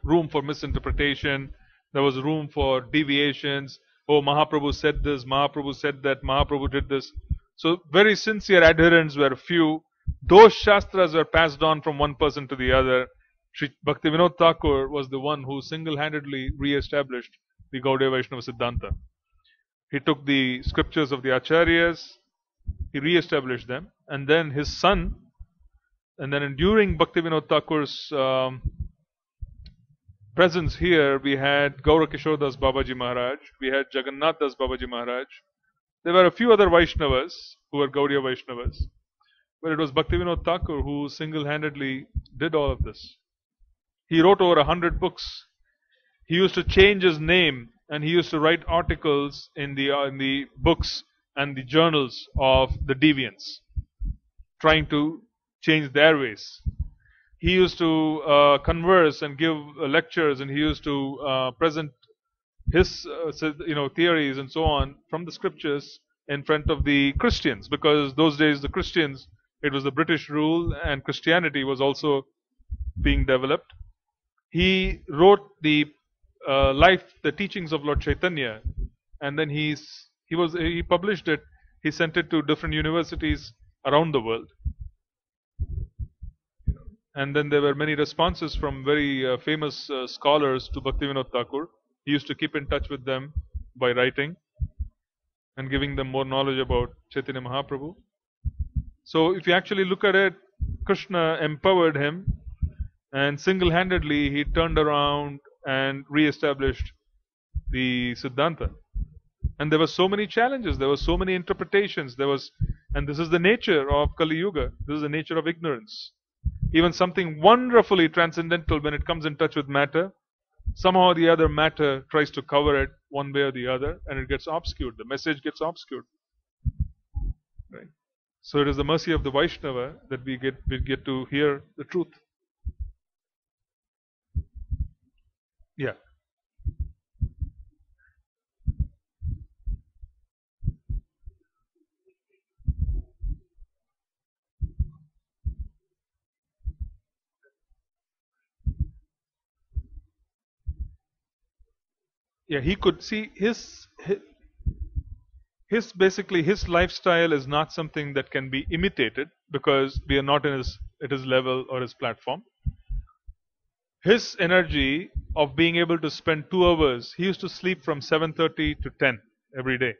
A: room for misinterpretation. There was room for deviations. Oh, Mahaprabhu said this, Mahaprabhu said that, Mahaprabhu did this. So very sincere adherents were few. Those Shastras were passed on from one person to the other. Sri Bhaktivinoda Thakur was the one who single-handedly re-established the Gaudiya Vaishnava Siddhanta. He took the scriptures of the Acharyas, he re-established them, and then his son, and then during Bhaktivinoda Thakur's presence here, we had Gaura Kishore Das Babaji Maharaj, we had Jagannath Das Babaji Maharaj. There were a few other Vaishnavas who were Gaudiya Vaishnavas, but it was Bhaktivinoda Thakur who single-handedly did all of this. He wrote over 100 books. He used to change his name, and he used to write articles in the books and the journals of the deviants, trying to change their ways. He used to converse and give lectures, and he used to present his theories and so on from the scriptures in front of the Christians, because those days the Christians, it was the British rule, and Christianity was also being developed. He wrote the the teachings of Lord Chaitanya, and then he published it. He sent it to different universities around the world. And then there were many responses from very famous scholars to Bhaktivinoda Thakur. He used to keep in touch with them by writing and giving them more knowledge about Chaitanya Mahaprabhu. So if you actually look at it, Krishna empowered him, And single-handedly, he turned around and re-established the Siddhanta. And there were so many challenges, there were so many interpretations, and this is the nature of Kali Yuga, this is the nature of ignorance. Even something wonderfully transcendental, when it comes in touch with matter, somehow or the other matter tries to cover it one way or the other, and it gets obscured, the message gets obscured. Right? So it is the mercy of the Vaishnava that we get to hear the truth. Yeah. Yeah, he could see his lifestyle is not something that can be imitated because we are not at his level or his platform. His energy of being able to spend 2 hours, he used to sleep from 7:30 to 10 every day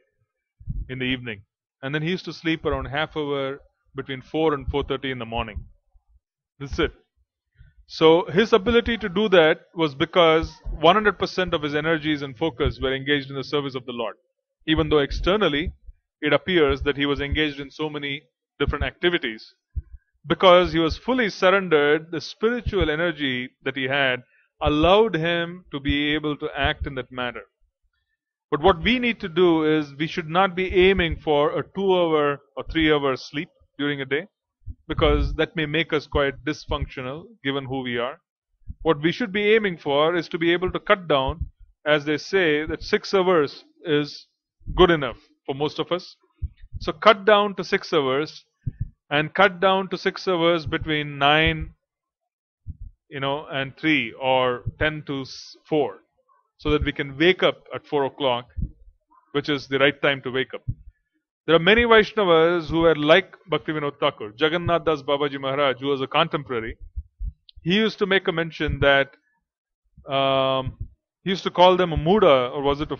A: in the evening, and then he used to sleep around half hour between 4 and 4:30 in the morning. That's it. So his ability to do that was because 100% of his energies and focus were engaged in the service of the Lord. Even though externally it appears that he was engaged in so many different activities, because he was fully surrendered, the spiritual energy that he had allowed him to be able to act in that manner. But what we need to do is we should not be aiming for a 2 hour or 3 hour sleep during a day, because that may make us quite dysfunctional given who we are. What we should be aiming for is to be able to cut down, as they say, that 6 hours is good enough for most of us. So cut down to 6 hours, and cut down to 6 hours between 9, and 3, or 10 to 4, so that we can wake up at 4 o'clock, which is the right time to wake up. There are many Vaishnavas who are like Bhaktivinoda Thakur. Jagannath Das Babaji Maharaj, who was a contemporary, he used to make a mention that he used to call them a Muda, or was it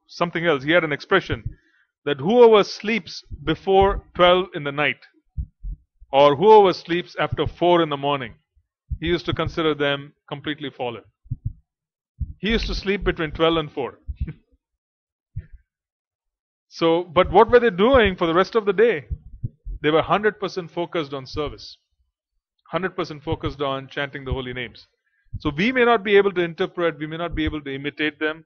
A: something else? He had an expression that whoever sleeps before 12 in the night, or whoever sleeps after 4 in the morning, he used to consider them completely fallen. He used to sleep between 12 and 4. So, but what were they doing for the rest of the day? They were 100% focused on service, 100% focused on chanting the holy names. So we may not be able to interpret, we may not be able to imitate them,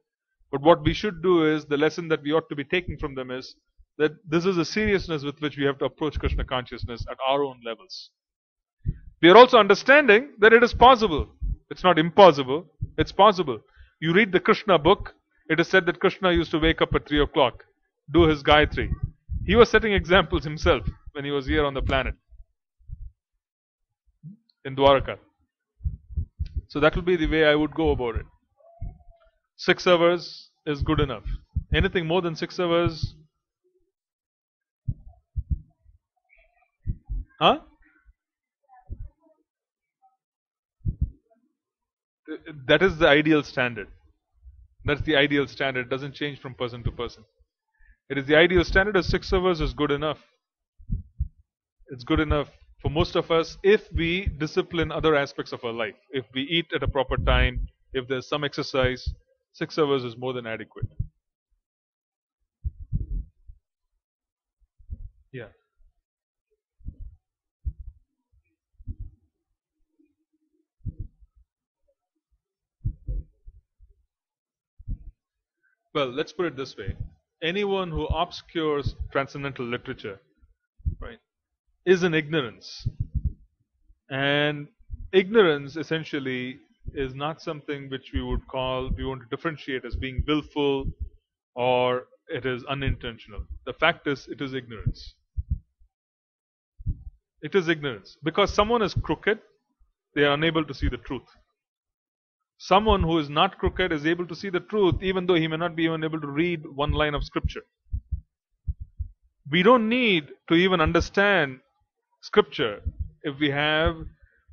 A: but what we should do is, the lesson that we ought to be taking from them is that this is the seriousness with which we have to approach Krishna consciousness at our own levels. We are also understanding that it is possible. It's not impossible, it's possible. You read the Krishna book, it is said that Krishna used to wake up at 3 o'clock, do his Gayatri. He was setting examples himself when he was here on the planet in Dwaraka. So that will be the way I would go about it. 6 hours is good enough. Anything more than 6 hours, that is the ideal standard. That's the ideal standard. It doesn't change from person to person. It is the ideal standard of 6 hours is good enough. It's good enough for most of us if we discipline other aspects of our life. If we eat at a proper time, if there's some exercise, 6 hours is more than adequate. Yeah. Well, let's put it this way. Anyone who obscures transcendental literature, right, is in ignorance. And ignorance essentially is not something which we want to differentiate as being willful or it is unintentional. The fact is, it is ignorance. It is ignorance. Because someone is crooked, they are unable to see the truth. Someone who is not crooked is able to see the truth, even though he may not be even able to read one line of scripture. We don't need to even understand scripture if we have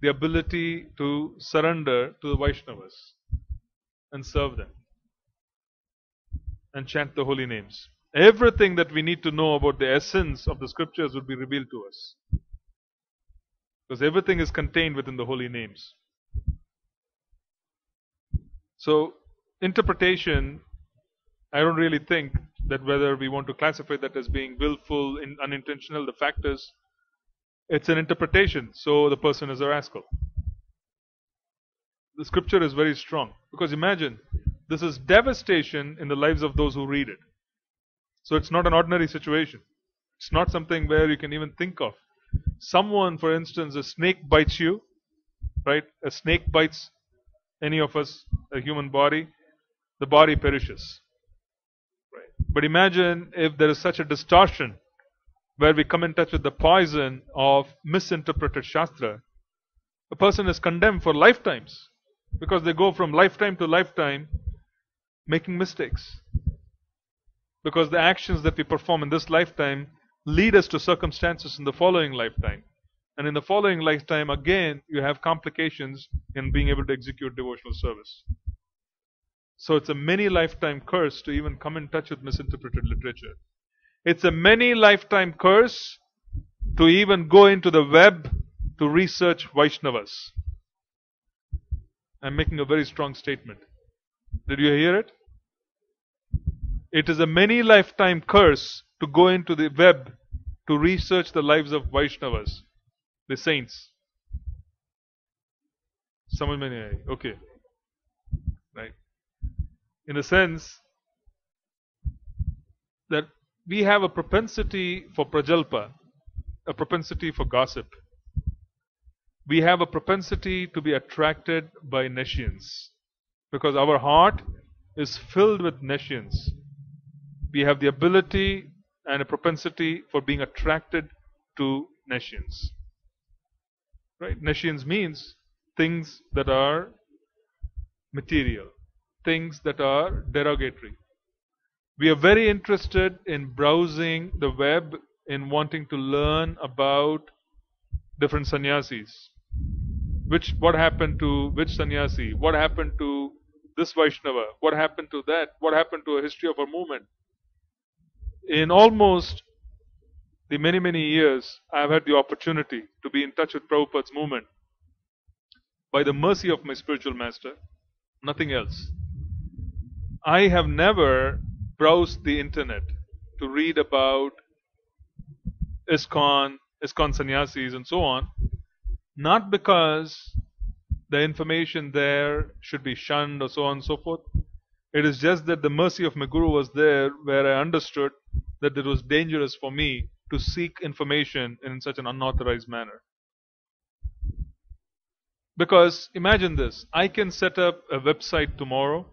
A: the ability to surrender to the Vaishnavas and serve them and chant the holy names. Everything that we need to know about the essence of the scriptures would be revealed to us, because everything is contained within the holy names. So, interpretation, I don't really think that whether we want to classify that as being willful, unintentional, the fact is, it's an interpretation, so the person is a rascal. The scripture is very strong. Because imagine, this is devastation in the lives of those who read it. So it's not an ordinary situation. It's not something where you can even think of. Someone, for instance, a snake bites you, right? A snake bites any of us, a human body, the body perishes. Right? But imagine if there is such a distortion where we come in touch with the poison of misinterpreted Shastra, a person is condemned for lifetimes because they go from lifetime to lifetime making mistakes. Because the actions that we perform in this lifetime lead us to circumstances in the following lifetime. And in the following lifetime, again, you have complications in being able to execute devotional service. So it's a many lifetime curse to even come in touch with misinterpreted literature. It's a many lifetime curse to even go into the web to research Vaishnavas. I'm making a very strong statement. Did you hear it? It is a many lifetime curse to go into the web to research the lives of Vaishnavas, the saints. Samajh mein nahi aayi. Okay. Right. In a sense that we have a propensity for prajalpa, a propensity for gossip. We have a propensity to be attracted by nescience because our heart is filled with nescience. We have the ability and a propensity for being attracted to nescience. Right? Nescience means things that are material, things that are derogatory. We are very interested in browsing the web, in wanting to learn about different sannyasis. What happened to which sannyasi? What happened to this Vaishnava? What happened to that? What happened to a history of a movement? In almost the many years, I have had the opportunity to be in touch with Prabhupada's movement by the mercy of my spiritual master, nothing else. I have never browsed the internet to read about ISKCON sannyasis and so on, not because the information there should be shunned or so on and so forth. It is just that the mercy of my Guru was there where I understood that it was dangerous for me to seek information in such an unauthorized manner. Because imagine this, I can set up a website tomorrow,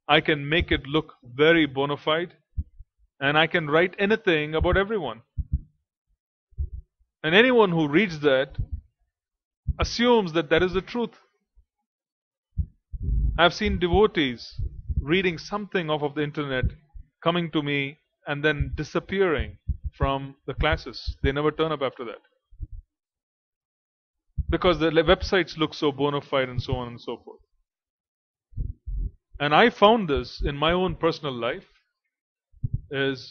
A: I can make it look very bona fide, and I can write anything about everyone. And anyone who reads that assumes that that is the truth. I've seen devotees reading something off of the internet, coming to me and then disappearing from the classes. They never turn up after that. Because the websites look so bona fide and so on and so forth. And I found this in my own personal life. It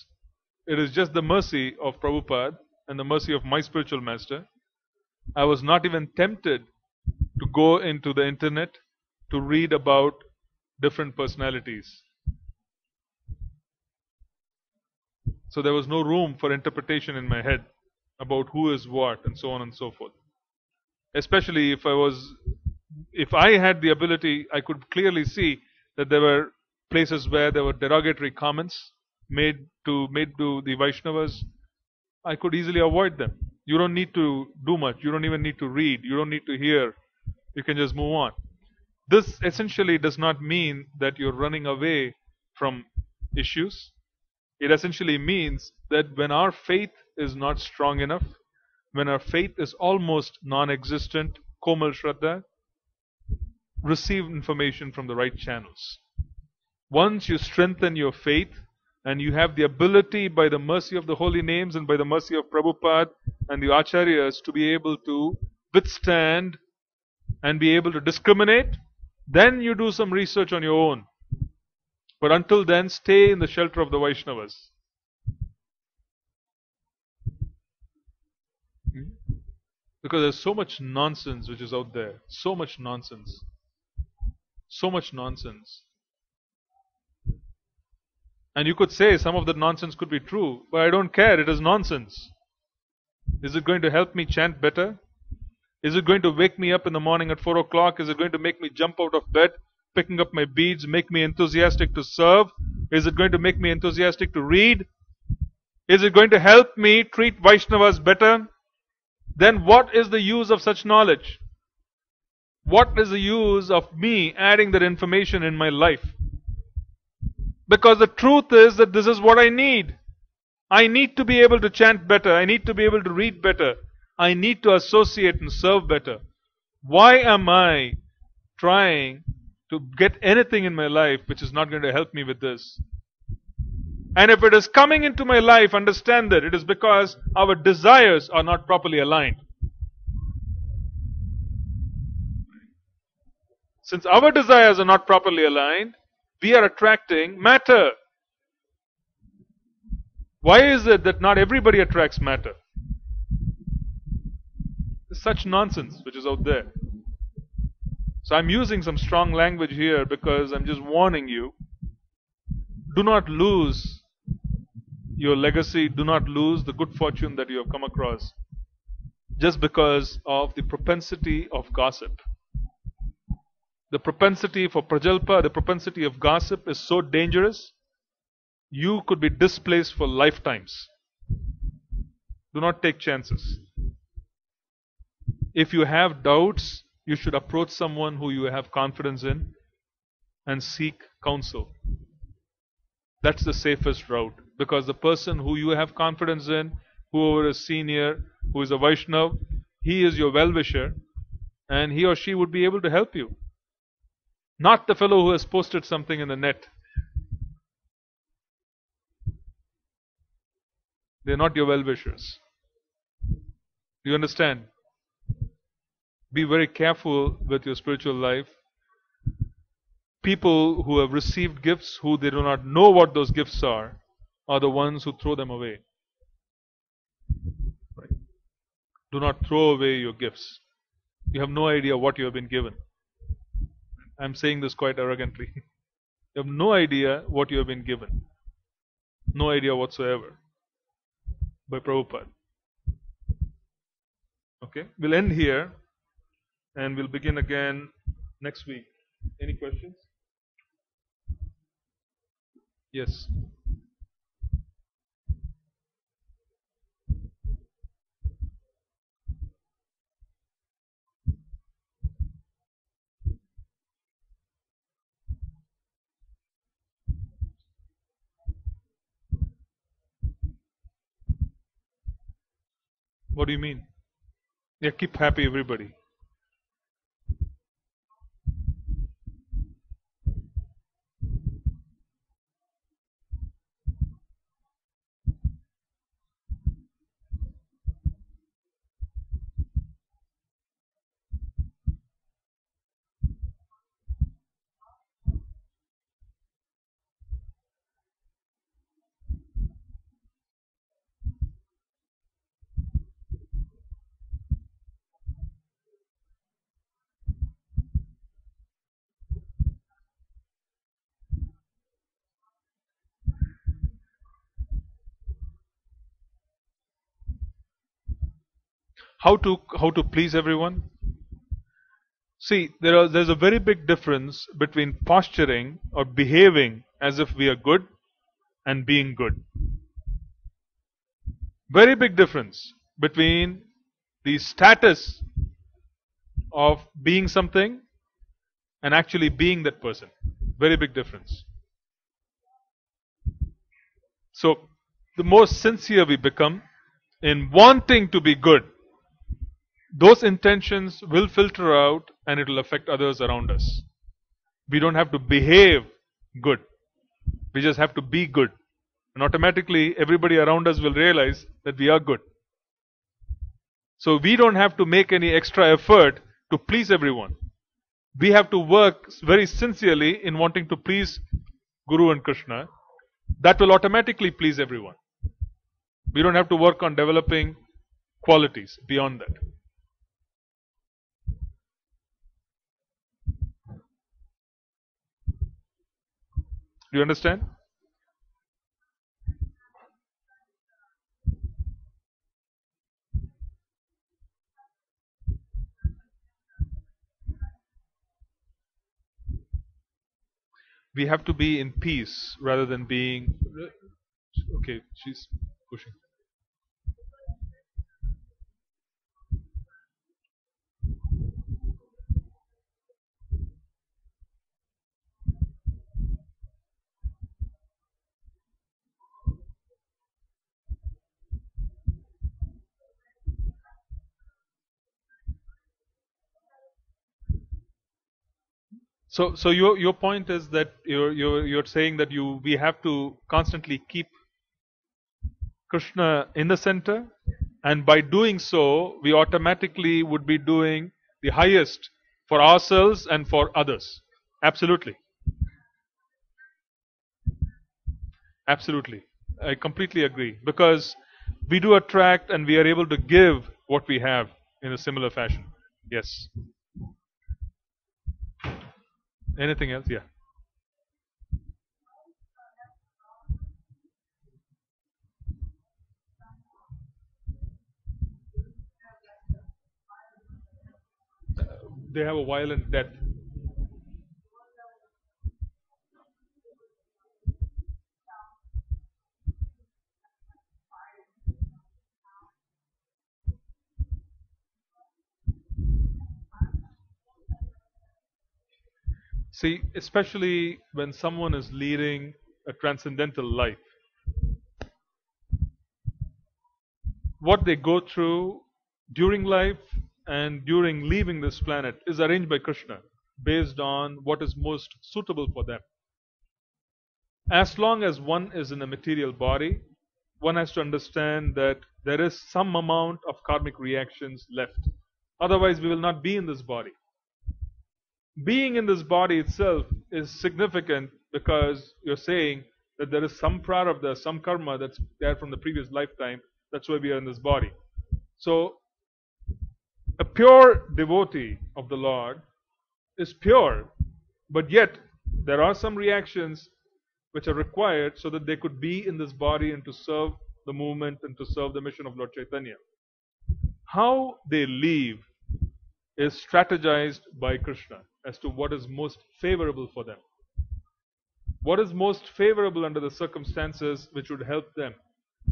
A: is just the mercy of Prabhupada and the mercy of my spiritual master. I was not even tempted to go into the internet to read about different personalities. So there was no room for interpretation in my head about who is what and so on and so forth. Especially if I had the ability, I could clearly see that there were places where there were derogatory comments made to the Vaishnavas. I could easily avoid them. You don't need to do much. You don't even need to read. You don't need to hear. You can just move on. This essentially does not mean that you're running away from issues. It essentially means that when our faith is not strong enough, when our faith is almost non-existent, Komal Shraddha, receive information from the right channels. Once you strengthen your faith and you have the ability by the mercy of the holy names and by the mercy of Prabhupada and the Acharyas to be able to withstand and be able to discriminate, then you do some research on your own. But until then, stay in the shelter of the Vaishnavas. Because there's so much nonsense which is out there. So much nonsense. So much nonsense. And you could say some of that nonsense could be true, but I don't care, it is nonsense. Is it going to help me chant better? Is it going to wake me up in the morning at 4 o'clock? Is it going to make me jump out of bed, picking up my beads, make me enthusiastic to serve? Is it going to make me enthusiastic to read? Is it going to help me treat Vaishnavas better? Then what is the use of such knowledge? What is the use of me adding that information in my life? Because the truth is that this is what I need. I need to be able to chant better. I need to be able to read better. I need to associate and serve better. Why am I trying to get anything in my life which is not going to help me with this? And if it is coming into my life, understand that it is because our desires are not properly aligned. Since our desires are not properly aligned, we are attracting matter. Why is it that not everybody attracts matter? There's such nonsense which is out there. So I'm using some strong language here because I'm just warning you. Do not lose your legacy, do not lose the good fortune that you have come across just because of the propensity of gossip. The propensity for prajalpa, the propensity of gossip is so dangerous, you could be displaced for lifetimes. Do not take chances. If you have doubts, you should approach someone who you have confidence in and seek counsel. That's the safest route, because the person who you have confidence in, whoever is senior, who is a Vaishnav, he is your well-wisher and he or she would be able to help you. Not the fellow who has posted something in the net. They are not your well-wishers. Do you understand? Be very careful with your spiritual life. People who have received gifts, who they do not know what those gifts are the ones who throw them away. Right? Do not throw away your gifts. You have no idea what you have been given. I'm saying this quite arrogantly. You have no idea what you have been given. No idea whatsoever. By Prabhupada. Okay, we'll end here and we'll begin again next week. Any questions? Yes. What do you mean? Yeah, keep happy everybody. How to please everyone? See, there's a very big difference between posturing or behaving as if we are good and being good. Very big difference between the status of being something and actually being that person. Very big difference. So, the more sincere we become in wanting to be good, those intentions will filter out and it will affect others around us. We don't have to behave good. We just have to be good. And automatically everybody around us will realize that we are good. So we don't have to make any extra effort to please everyone. We have to work very sincerely in wanting to please Guru and Krishna. That will automatically please everyone. We don't have to work on developing qualities beyond that. Do you understand? We have to be in peace rather than being. Okay, she's pushing. So your point is that you're saying that we have to constantly keep Krishna in the center, and by doing so, we automatically would be doing the highest for ourselves and for others. Absolutely, absolutely, I completely agree, because we do attract and we are able to give what we have in a similar fashion. Yes. Anything else? Yeah. They have a violent death. See, especially when someone is leading a transcendental life, what they go through during life and during leaving this planet is arranged by Krishna based on what is most suitable for them. As long as one is in a material body, one has to understand that there is some amount of karmic reactions left. Otherwise, we will not be in this body. Being in this body itself is significant because you're saying that there is some prarabdha, some karma that's there from the previous lifetime. That's why we are in this body. So, a pure devotee of the Lord is pure, but yet there are some reactions which are required so that they could be in this body and to serve the movement and to serve the mission of Lord Chaitanya. How they leave is strategized by Krishna as to what is most favorable for them. What is most favorable under the circumstances which would help them?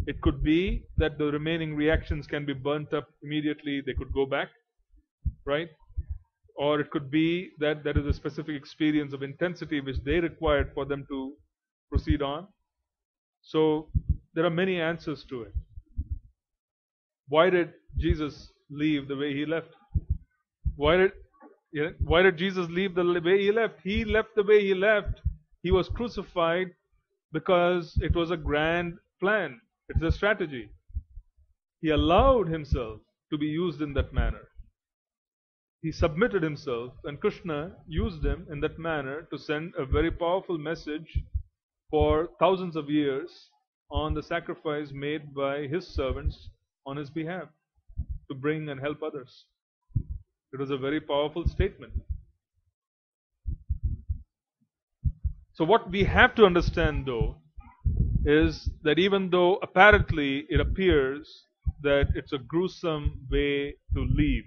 A: It could be that the remaining reactions can be burnt up immediately, they could go back, right? Or it could be that there is a specific experience of intensity which they required for them to proceed on. So there are many answers to it. Why did Jesus leave the way he left? Why did Jesus leave the way he left? He left the way he left. He was crucified because it was a grand plan. It's a strategy. He allowed himself to be used in that manner. He submitted himself, and Krishna used him in that manner to send a very powerful message for thousands of years on the sacrifice made by his servants on his behalf to bring and help others. It was a very powerful statement. So, what we have to understand, though, is that even though apparently it appears that it's a gruesome way to live,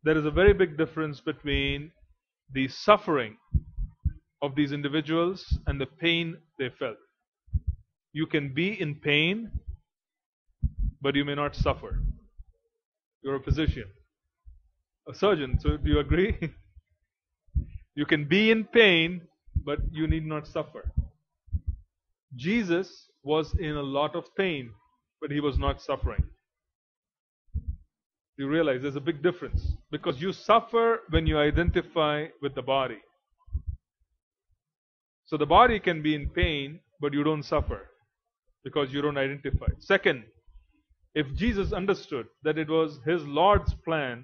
A: there is a very big difference between the suffering of these individuals and the pain they felt. You can be in pain, but you may not suffer. You're a physician, a surgeon, so do you agree? You can be in pain, but you need not suffer. Jesus was in a lot of pain, but he was not suffering. You realize there's a big difference because you suffer when you identify with the body. So the body can be in pain, but you don't suffer because you don't identify. Second, if Jesus understood that it was his Lord's plan,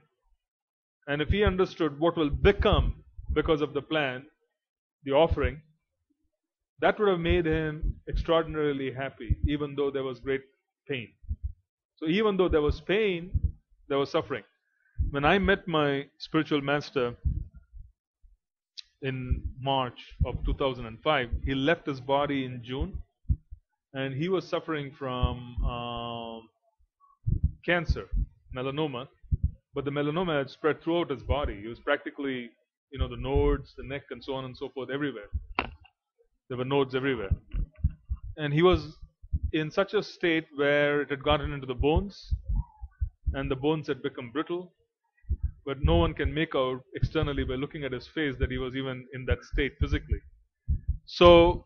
A: and if he understood what will become because of the plan, the offering, that would have made him extraordinarily happy, even though there was great pain. So even though there was pain, there was suffering. When I met my spiritual master, in March of 2005. He left his body in June, and he was suffering from cancer, melanoma, but the melanoma had spread throughout his body. He was practically, the nodes, the neck, and so on and so forth, everywhere. There were nodes everywhere. And he was in such a state where it had gotten into the bones, and the bones had become brittle, but no one can make out externally by looking at his face that he was even in that state physically. So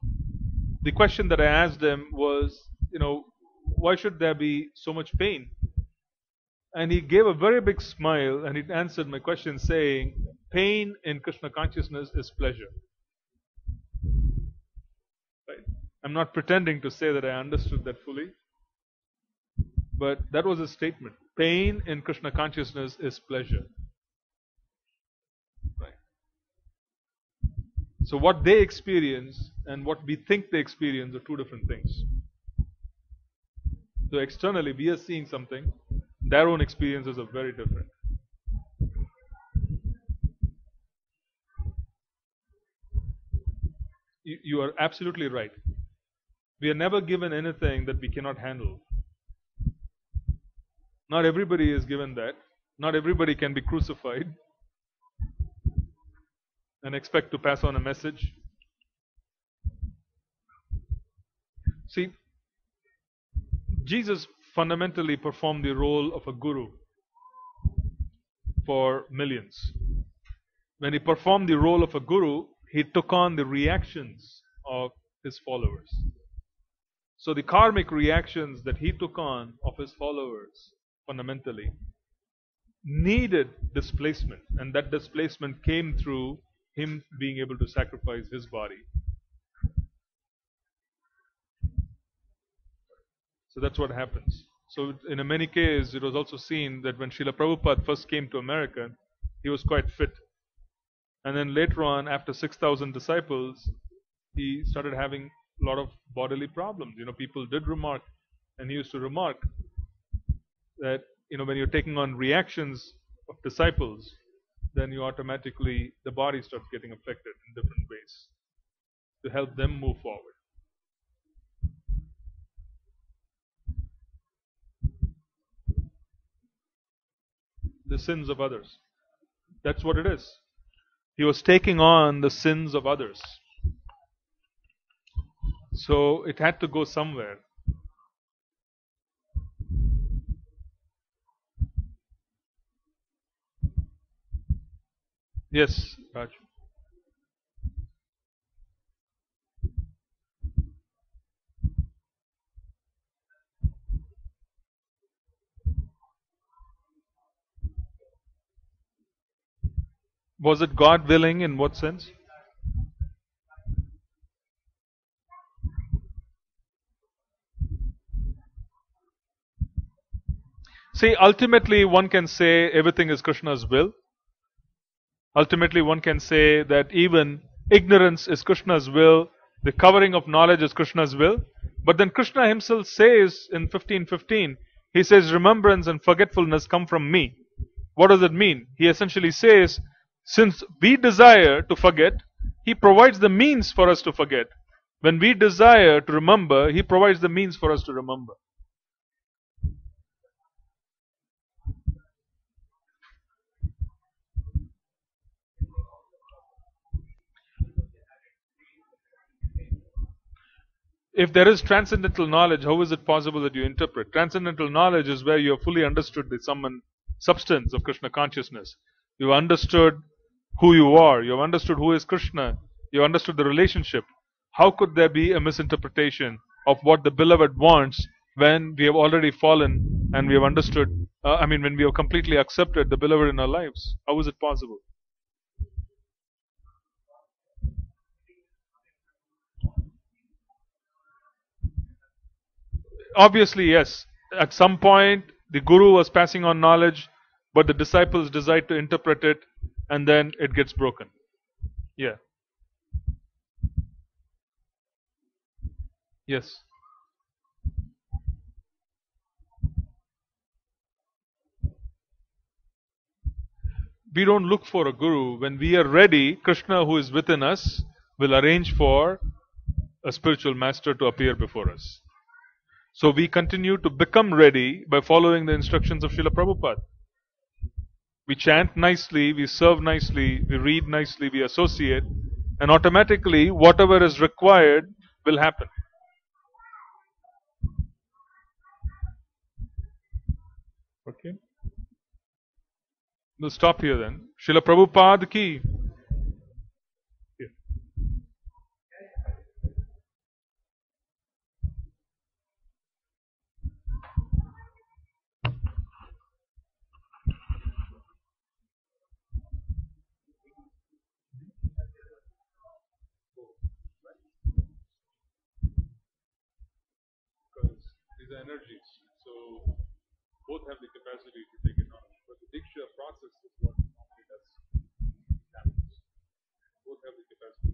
A: the question that I asked him was, why should there be so much pain? And he gave a very big smile and he answered my question saying, pain in Krishna consciousness is pleasure. Right? I'm not pretending to say that I understood that fully, but that was his statement. Pain in Krishna consciousness is pleasure. Right? So what they experience and what we think they experience are two different things. So externally we are seeing something, their own experiences are very different. You are absolutely right. We are never given anything that we cannot handle. Not everybody is given that. Not everybody can be crucified and expect to pass on a message. See, Jesus fundamentally performed the role of a guru for millions. When he performed the role of a guru, he took on the reactions of his followers. So the karmic reactions that he took on of his followers fundamentally needed displacement, and that displacement came through him being able to sacrifice his body. So that's what happens. So in many cases, it was also seen that when Srila Prabhupada first came to America, he was quite fit. And then later on, after 6,000 disciples, he started having a lot of bodily problems. People did remark, and he used to remark that, when you're taking on reactions of disciples, then you automatically, the body starts getting affected in different ways to help them move forward. The sins of others. That's what it is. He was taking on the sins of others. So it had to go somewhere. Yes, Raj. Was it God willing in what sense? See, ultimately one can say everything is Krishna's will. Ultimately one can say that even ignorance is Krishna's will, the covering of knowledge is Krishna's will. But then Krishna himself says in 15:15, he says, remembrance and forgetfulness come from me. What does it mean? He essentially says, since we desire to forget, he provides the means for us to forget. When we desire to remember, he provides the means for us to remember. If there is transcendental knowledge, how is it possible that you interpret? Transcendental knowledge is where you have fully understood the sum and substance of Krishna consciousness. You have understood who you are. You have understood who is Krishna. You have understood the relationship. How could there be a misinterpretation of what the beloved wants when we have already fallen and we have understood, when we have completely accepted the beloved in our lives? How is it possible? Obviously, yes. At some point, the guru was passing on knowledge, but the disciples decide to interpret it, and then it gets broken. Yeah. Yes. We don't look for a guru. When we are ready, Krishna, who is within us, will arrange for a spiritual master to appear before us. So we continue to become ready by following the instructions of Srila Prabhupada. We chant nicely, we serve nicely, we read nicely, we associate, and automatically whatever is required will happen. Okay? We'll stop here then. Srila Prabhupada ki. Yeah. Because these are energies. So both have the capacity to take it on. But the Diksha process is what normally does happens. Both have the capacity.